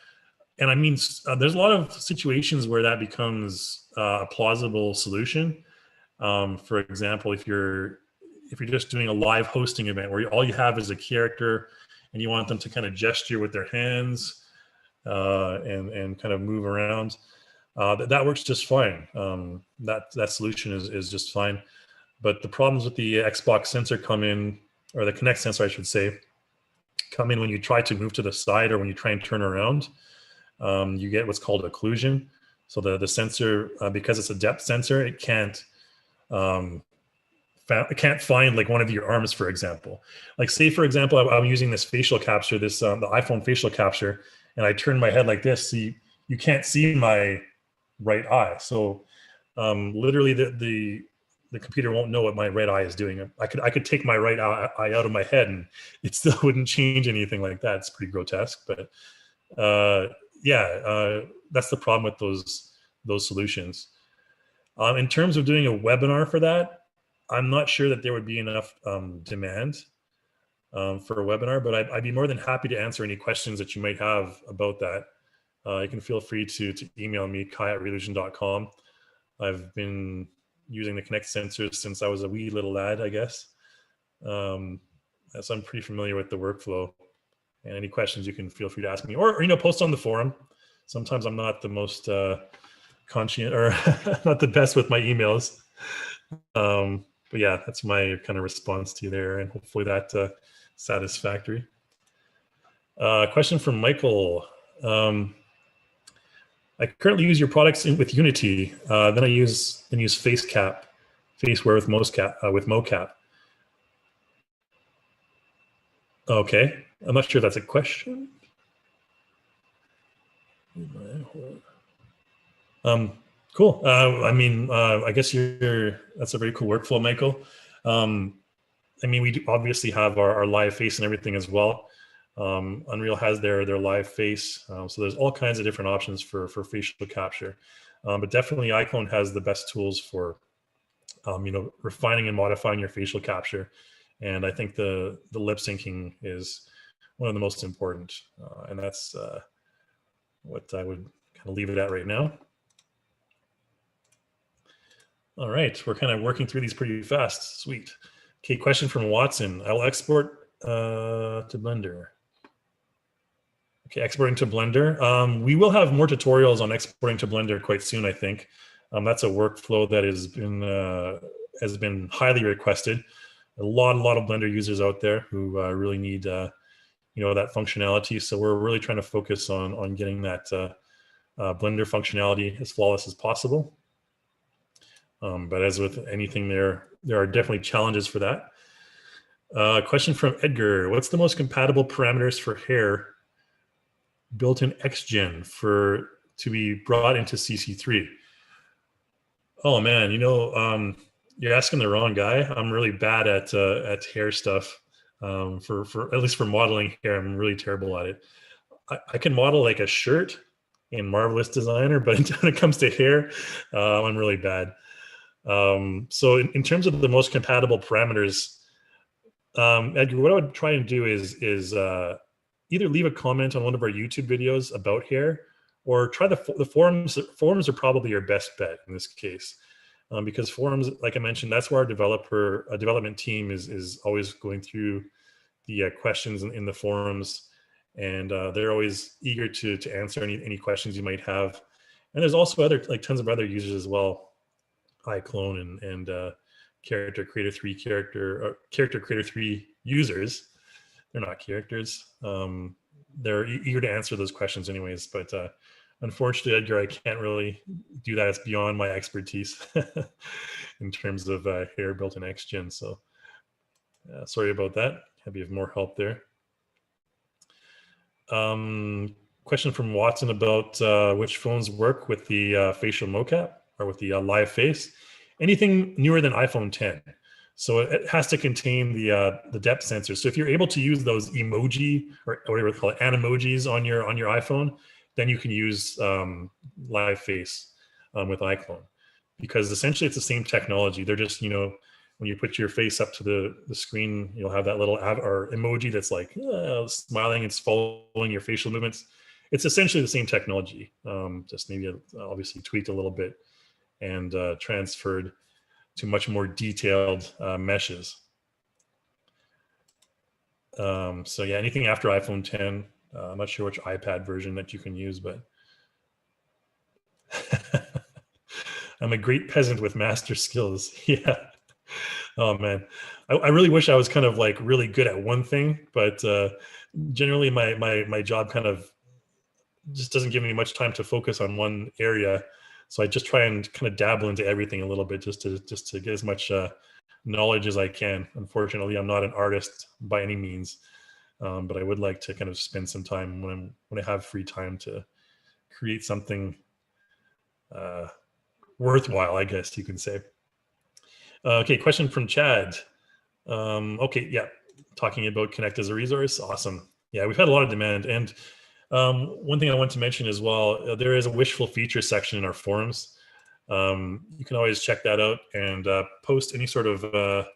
And I mean, there's a lot of situations where that becomes a plausible solution. For example, if you're just doing a live hosting event where all you have is a character and you want them to kind of gesture with their hands and kind of move around, that works just fine. That solution is just fine. But the problems with the Xbox sensor come in, or the Kinect sensor, I should say, come in when you try to move to the side or when you try and turn around. You get what's called occlusion. So the sensor, because it's a depth sensor, it can't find like one of your arms, for example. Like say, for example, I'm using this facial capture, the iPhone facial capture, and I turn my head like this. So you can't see my right eye. So literally the computer won't know what my right eye is doing. I could take my right eye out of my head and it still wouldn't change anything like that. It's pretty grotesque, but that's the problem with those solutions. In terms of doing a webinar for that, I'm not sure that there would be enough demand for a webinar, but I'd be more than happy to answer any questions that you might have about that. You can feel free to email me, kai@revolution.com. I've been using the Kinect sensors since I was a wee little lad, I guess. So I'm pretty familiar with the workflow. And any questions you can feel free to ask me, or post on the forum. Sometimes I'm not the most conscient or not the best with my emails. But yeah, that's my kind of response to you there, and hopefully that's satisfactory. Question from Michael. I currently use your products with Unity. Then I use FaceWare with mocap. Okay, I'm not sure if that's a question. Cool. I guess that's a very cool workflow, Michael. We do obviously have our live face and everything as well. Unreal has their live face. So there's all kinds of different options for facial capture. But definitely iClone has the best tools for, refining and modifying your facial capture. And I think the lip syncing is one of the most important. And that's what I would kind of leave it at right now. All right, we're kind of working through these pretty fast. Sweet. Okay, question from Watson. I'll export to Blender. Okay, exporting to Blender. We will have more tutorials on exporting to Blender quite soon, I think. That's a workflow that has been highly requested. A lot of Blender users out there who really need that functionality. So we're really trying to focus on getting that Blender functionality as flawless as possible. But as with anything, there are definitely challenges for that. Question from Edgar: what's the most compatible parameters for hair built in XGen to be brought into CC3? Oh man, you're asking the wrong guy. I'm really bad at hair stuff. For at least for modeling hair, I'm really terrible at it. I can model like a shirt in Marvelous Designer, but when it comes to hair, I'm really bad. So in terms of the most compatible parameters, Edgar, what I would try and do is either leave a comment on one of our YouTube videos about hair, or try the forums. Forums are probably your best bet in this case, because forums, like I mentioned, that's where our development team is always going through the questions in the forums, and they're always eager to answer any questions you might have. And there's also tons of other users as well. iClone and Character Creator 3 Character Creator 3 users. They're not characters. They're eager to answer those questions anyways, but unfortunately, Edgar, I can't really do that. It's beyond my expertise in terms of hair built in XGen. So sorry about that. Happy to have more help there. Question from Watson about which phones work with the facial mocap or with the live face. Anything newer than iPhone 10. So it has to contain the depth sensor. So if you're able to use those emoji or whatever they call it, animojis on your iPhone, then you can use live face with iClone, because essentially it's the same technology. They're just, when you put your face up to the screen, you'll have that little or emoji that's like smiling. It's following your facial movements. It's essentially the same technology, just maybe obviously tweaked a little bit and transferred to much more detailed meshes. So yeah, anything after iPhone 10, I'm not sure which iPad version that you can use, but I'm a great peasant with master skills. Yeah. Oh man, I really wish I was kind of like really good at one thing, but generally my job kind of just doesn't give me much time to focus on one area. So I just try and kind of dabble into everything a little bit just to get as much knowledge as I can. Unfortunately, I'm not an artist by any means, but I would like to kind of spend some time when I have free time to create something worthwhile, I guess you can say. Okay, question from Chad. Okay, yeah, talking about Connect as a resource. Awesome. Yeah, we've had a lot of demand. And one thing I want to mention as well, there is a wishful features section in our forums. You can always check that out and post any sort of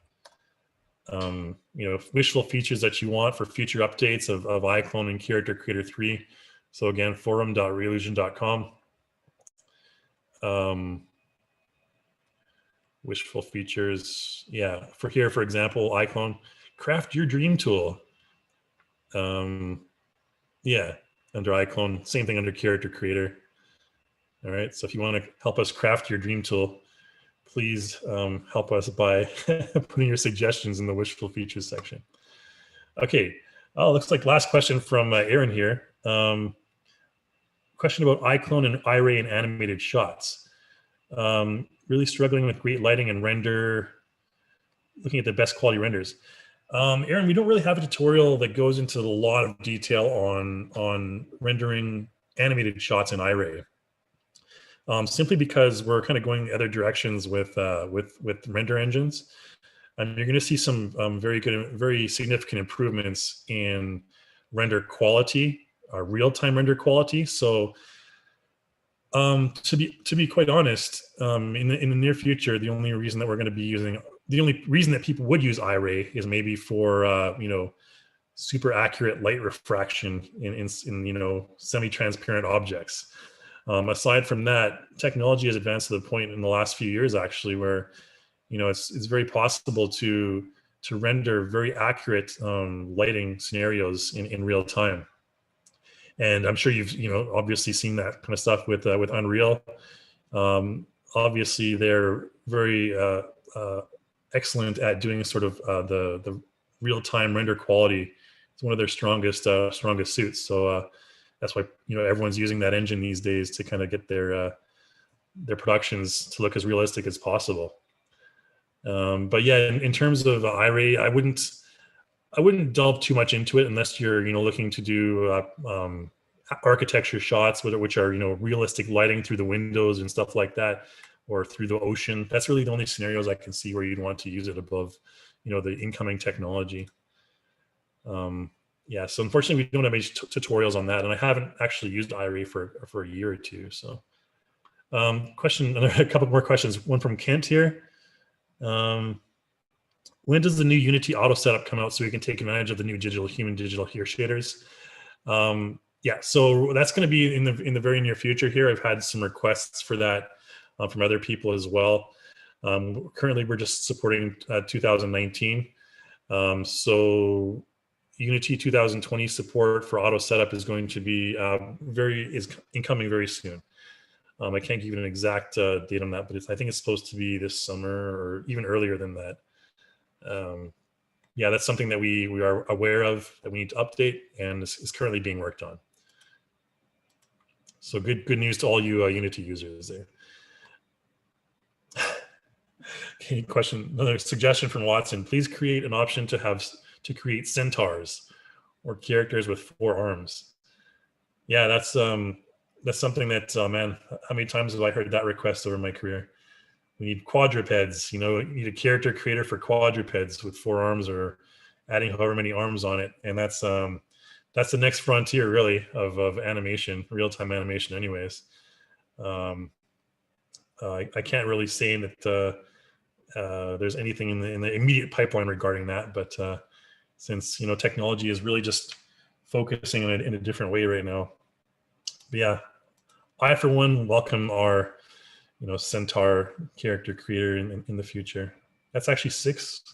wishful features that you want for future updates of iClone and Character Creator 3. So again, forum.revolution.com. Wishful features, yeah. For example, iClone, craft your dream tool. Yeah, under iClone, same thing under Character Creator. All right, so if you want to help us craft your dream tool, please help us by putting your suggestions in the wishful features section. Okay, looks like last question from Aaron here. Question about iClone and iRay and animated shots. Really struggling with great lighting and render, looking at the best quality renders. Aaron, we don't really have a tutorial that goes into a lot of detail on rendering animated shots in iRay. Simply because we're kind of going the other directions with render engines. You're going to see some very significant improvements in render quality, real-time render quality. So to be quite honest, in the near future, the only reason that people would use iRay is maybe for super accurate light refraction in semi-transparent objects. Aside from that, technology has advanced to the point in the last few years actually where it's very possible to render very accurate lighting scenarios in real time. And I'm sure you've obviously seen that kind of stuff with Unreal. Obviously, they're very excellent at doing sort of the real-time render quality. It's one of their strongest suits. So that's why everyone's using that engine these days to kind of get their productions to look as realistic as possible. But yeah, in terms of iRay, I wouldn't delve too much into it unless you're looking to do architecture shots, which are realistic lighting through the windows and stuff like that, or through the ocean. That's really the only scenarios I can see where you'd want to use it above the incoming technology. Yeah, so unfortunately we don't have any tutorials on that, and I haven't actually used iRay for a year or two. So a couple more questions. One from Kent here. When does the new Unity auto setup come out so we can take advantage of the new human digital here shaders? Yeah, so that's going to be in the very near future here. I've had some requests for that from other people as well. Currently, we're just supporting 2019. So Unity 2020 support for auto setup is going to be incoming very soon. I can't give you an exact date on that, but I think it's supposed to be this summer or even earlier than that. Yeah, that's something that we are aware of that we need to update, and is currently being worked on. So good news to all you Unity users there. Okay, another suggestion from Watson. Please create an option to create centaurs or characters with 4 arms. Yeah, that's something that man, how many times have I heard that request over my career? We need quadrupeds. You need a character creator for quadrupeds with 4 arms, or adding however many arms on it. And that's the next frontier, really, of animation, real-time animation. Anyways, I can't really say that there's anything in the immediate pipeline regarding that. But since technology is really just focusing on it in a different way right now. But yeah, I for one welcome our centaur character creator in the future. That's actually six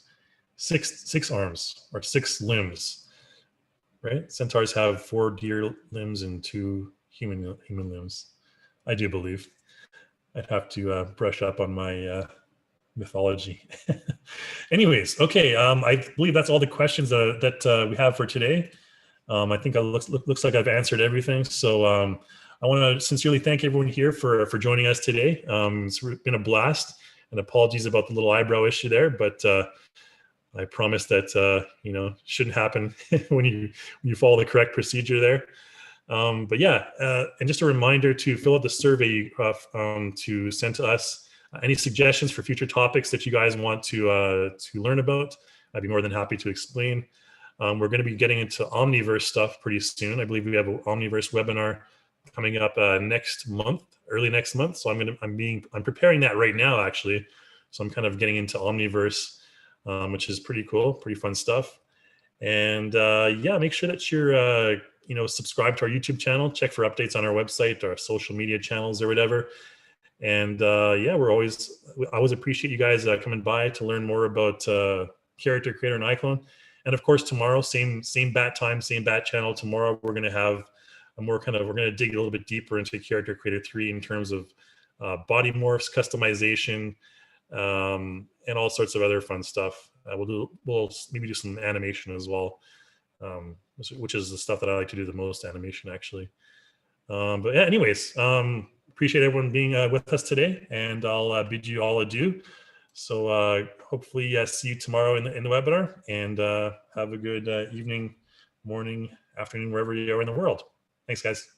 arms or 6 limbs, right? Centaurs have 4 deer limbs and 2 human limbs, I do believe. I'd have to brush up on my mythology. Anyways, okay, I believe that's all the questions that we have for today. I think it looks like I've answered everything. So I want to sincerely thank everyone here for joining us today. It's been a blast, and apologies about the little eyebrow issue there, but I promise that shouldn't happen when you follow the correct procedure there. But yeah, and just a reminder to fill out the survey to send to us any suggestions for future topics that you guys want to learn about. I'd be more than happy to explain. We're going to be getting into Omniverse stuff pretty soon. I believe we have an Omniverse webinar coming up next month, early next month. So I'm preparing that right now, actually. So I'm kind of getting into Omniverse, which is pretty cool, pretty fun stuff. And yeah, make sure that you're subscribe to our YouTube channel, check for updates on our website, our social media channels or whatever. And yeah, I always appreciate you guys coming by to learn more about Character Creator and iClone. And of course, tomorrow, same bat time, same bat channel. Tomorrow, we're going to have we're going to dig a little bit deeper into Character Creator 3 in terms of body morphs, customization, and all sorts of other fun stuff. We'll maybe do some animation as well, which is the stuff that I like to do the most, animation actually. But yeah, anyways, appreciate everyone being with us today, and I'll bid you all adieu. So hopefully see you tomorrow in the webinar, and have a good evening, morning, afternoon, wherever you are in the world. Thanks, guys.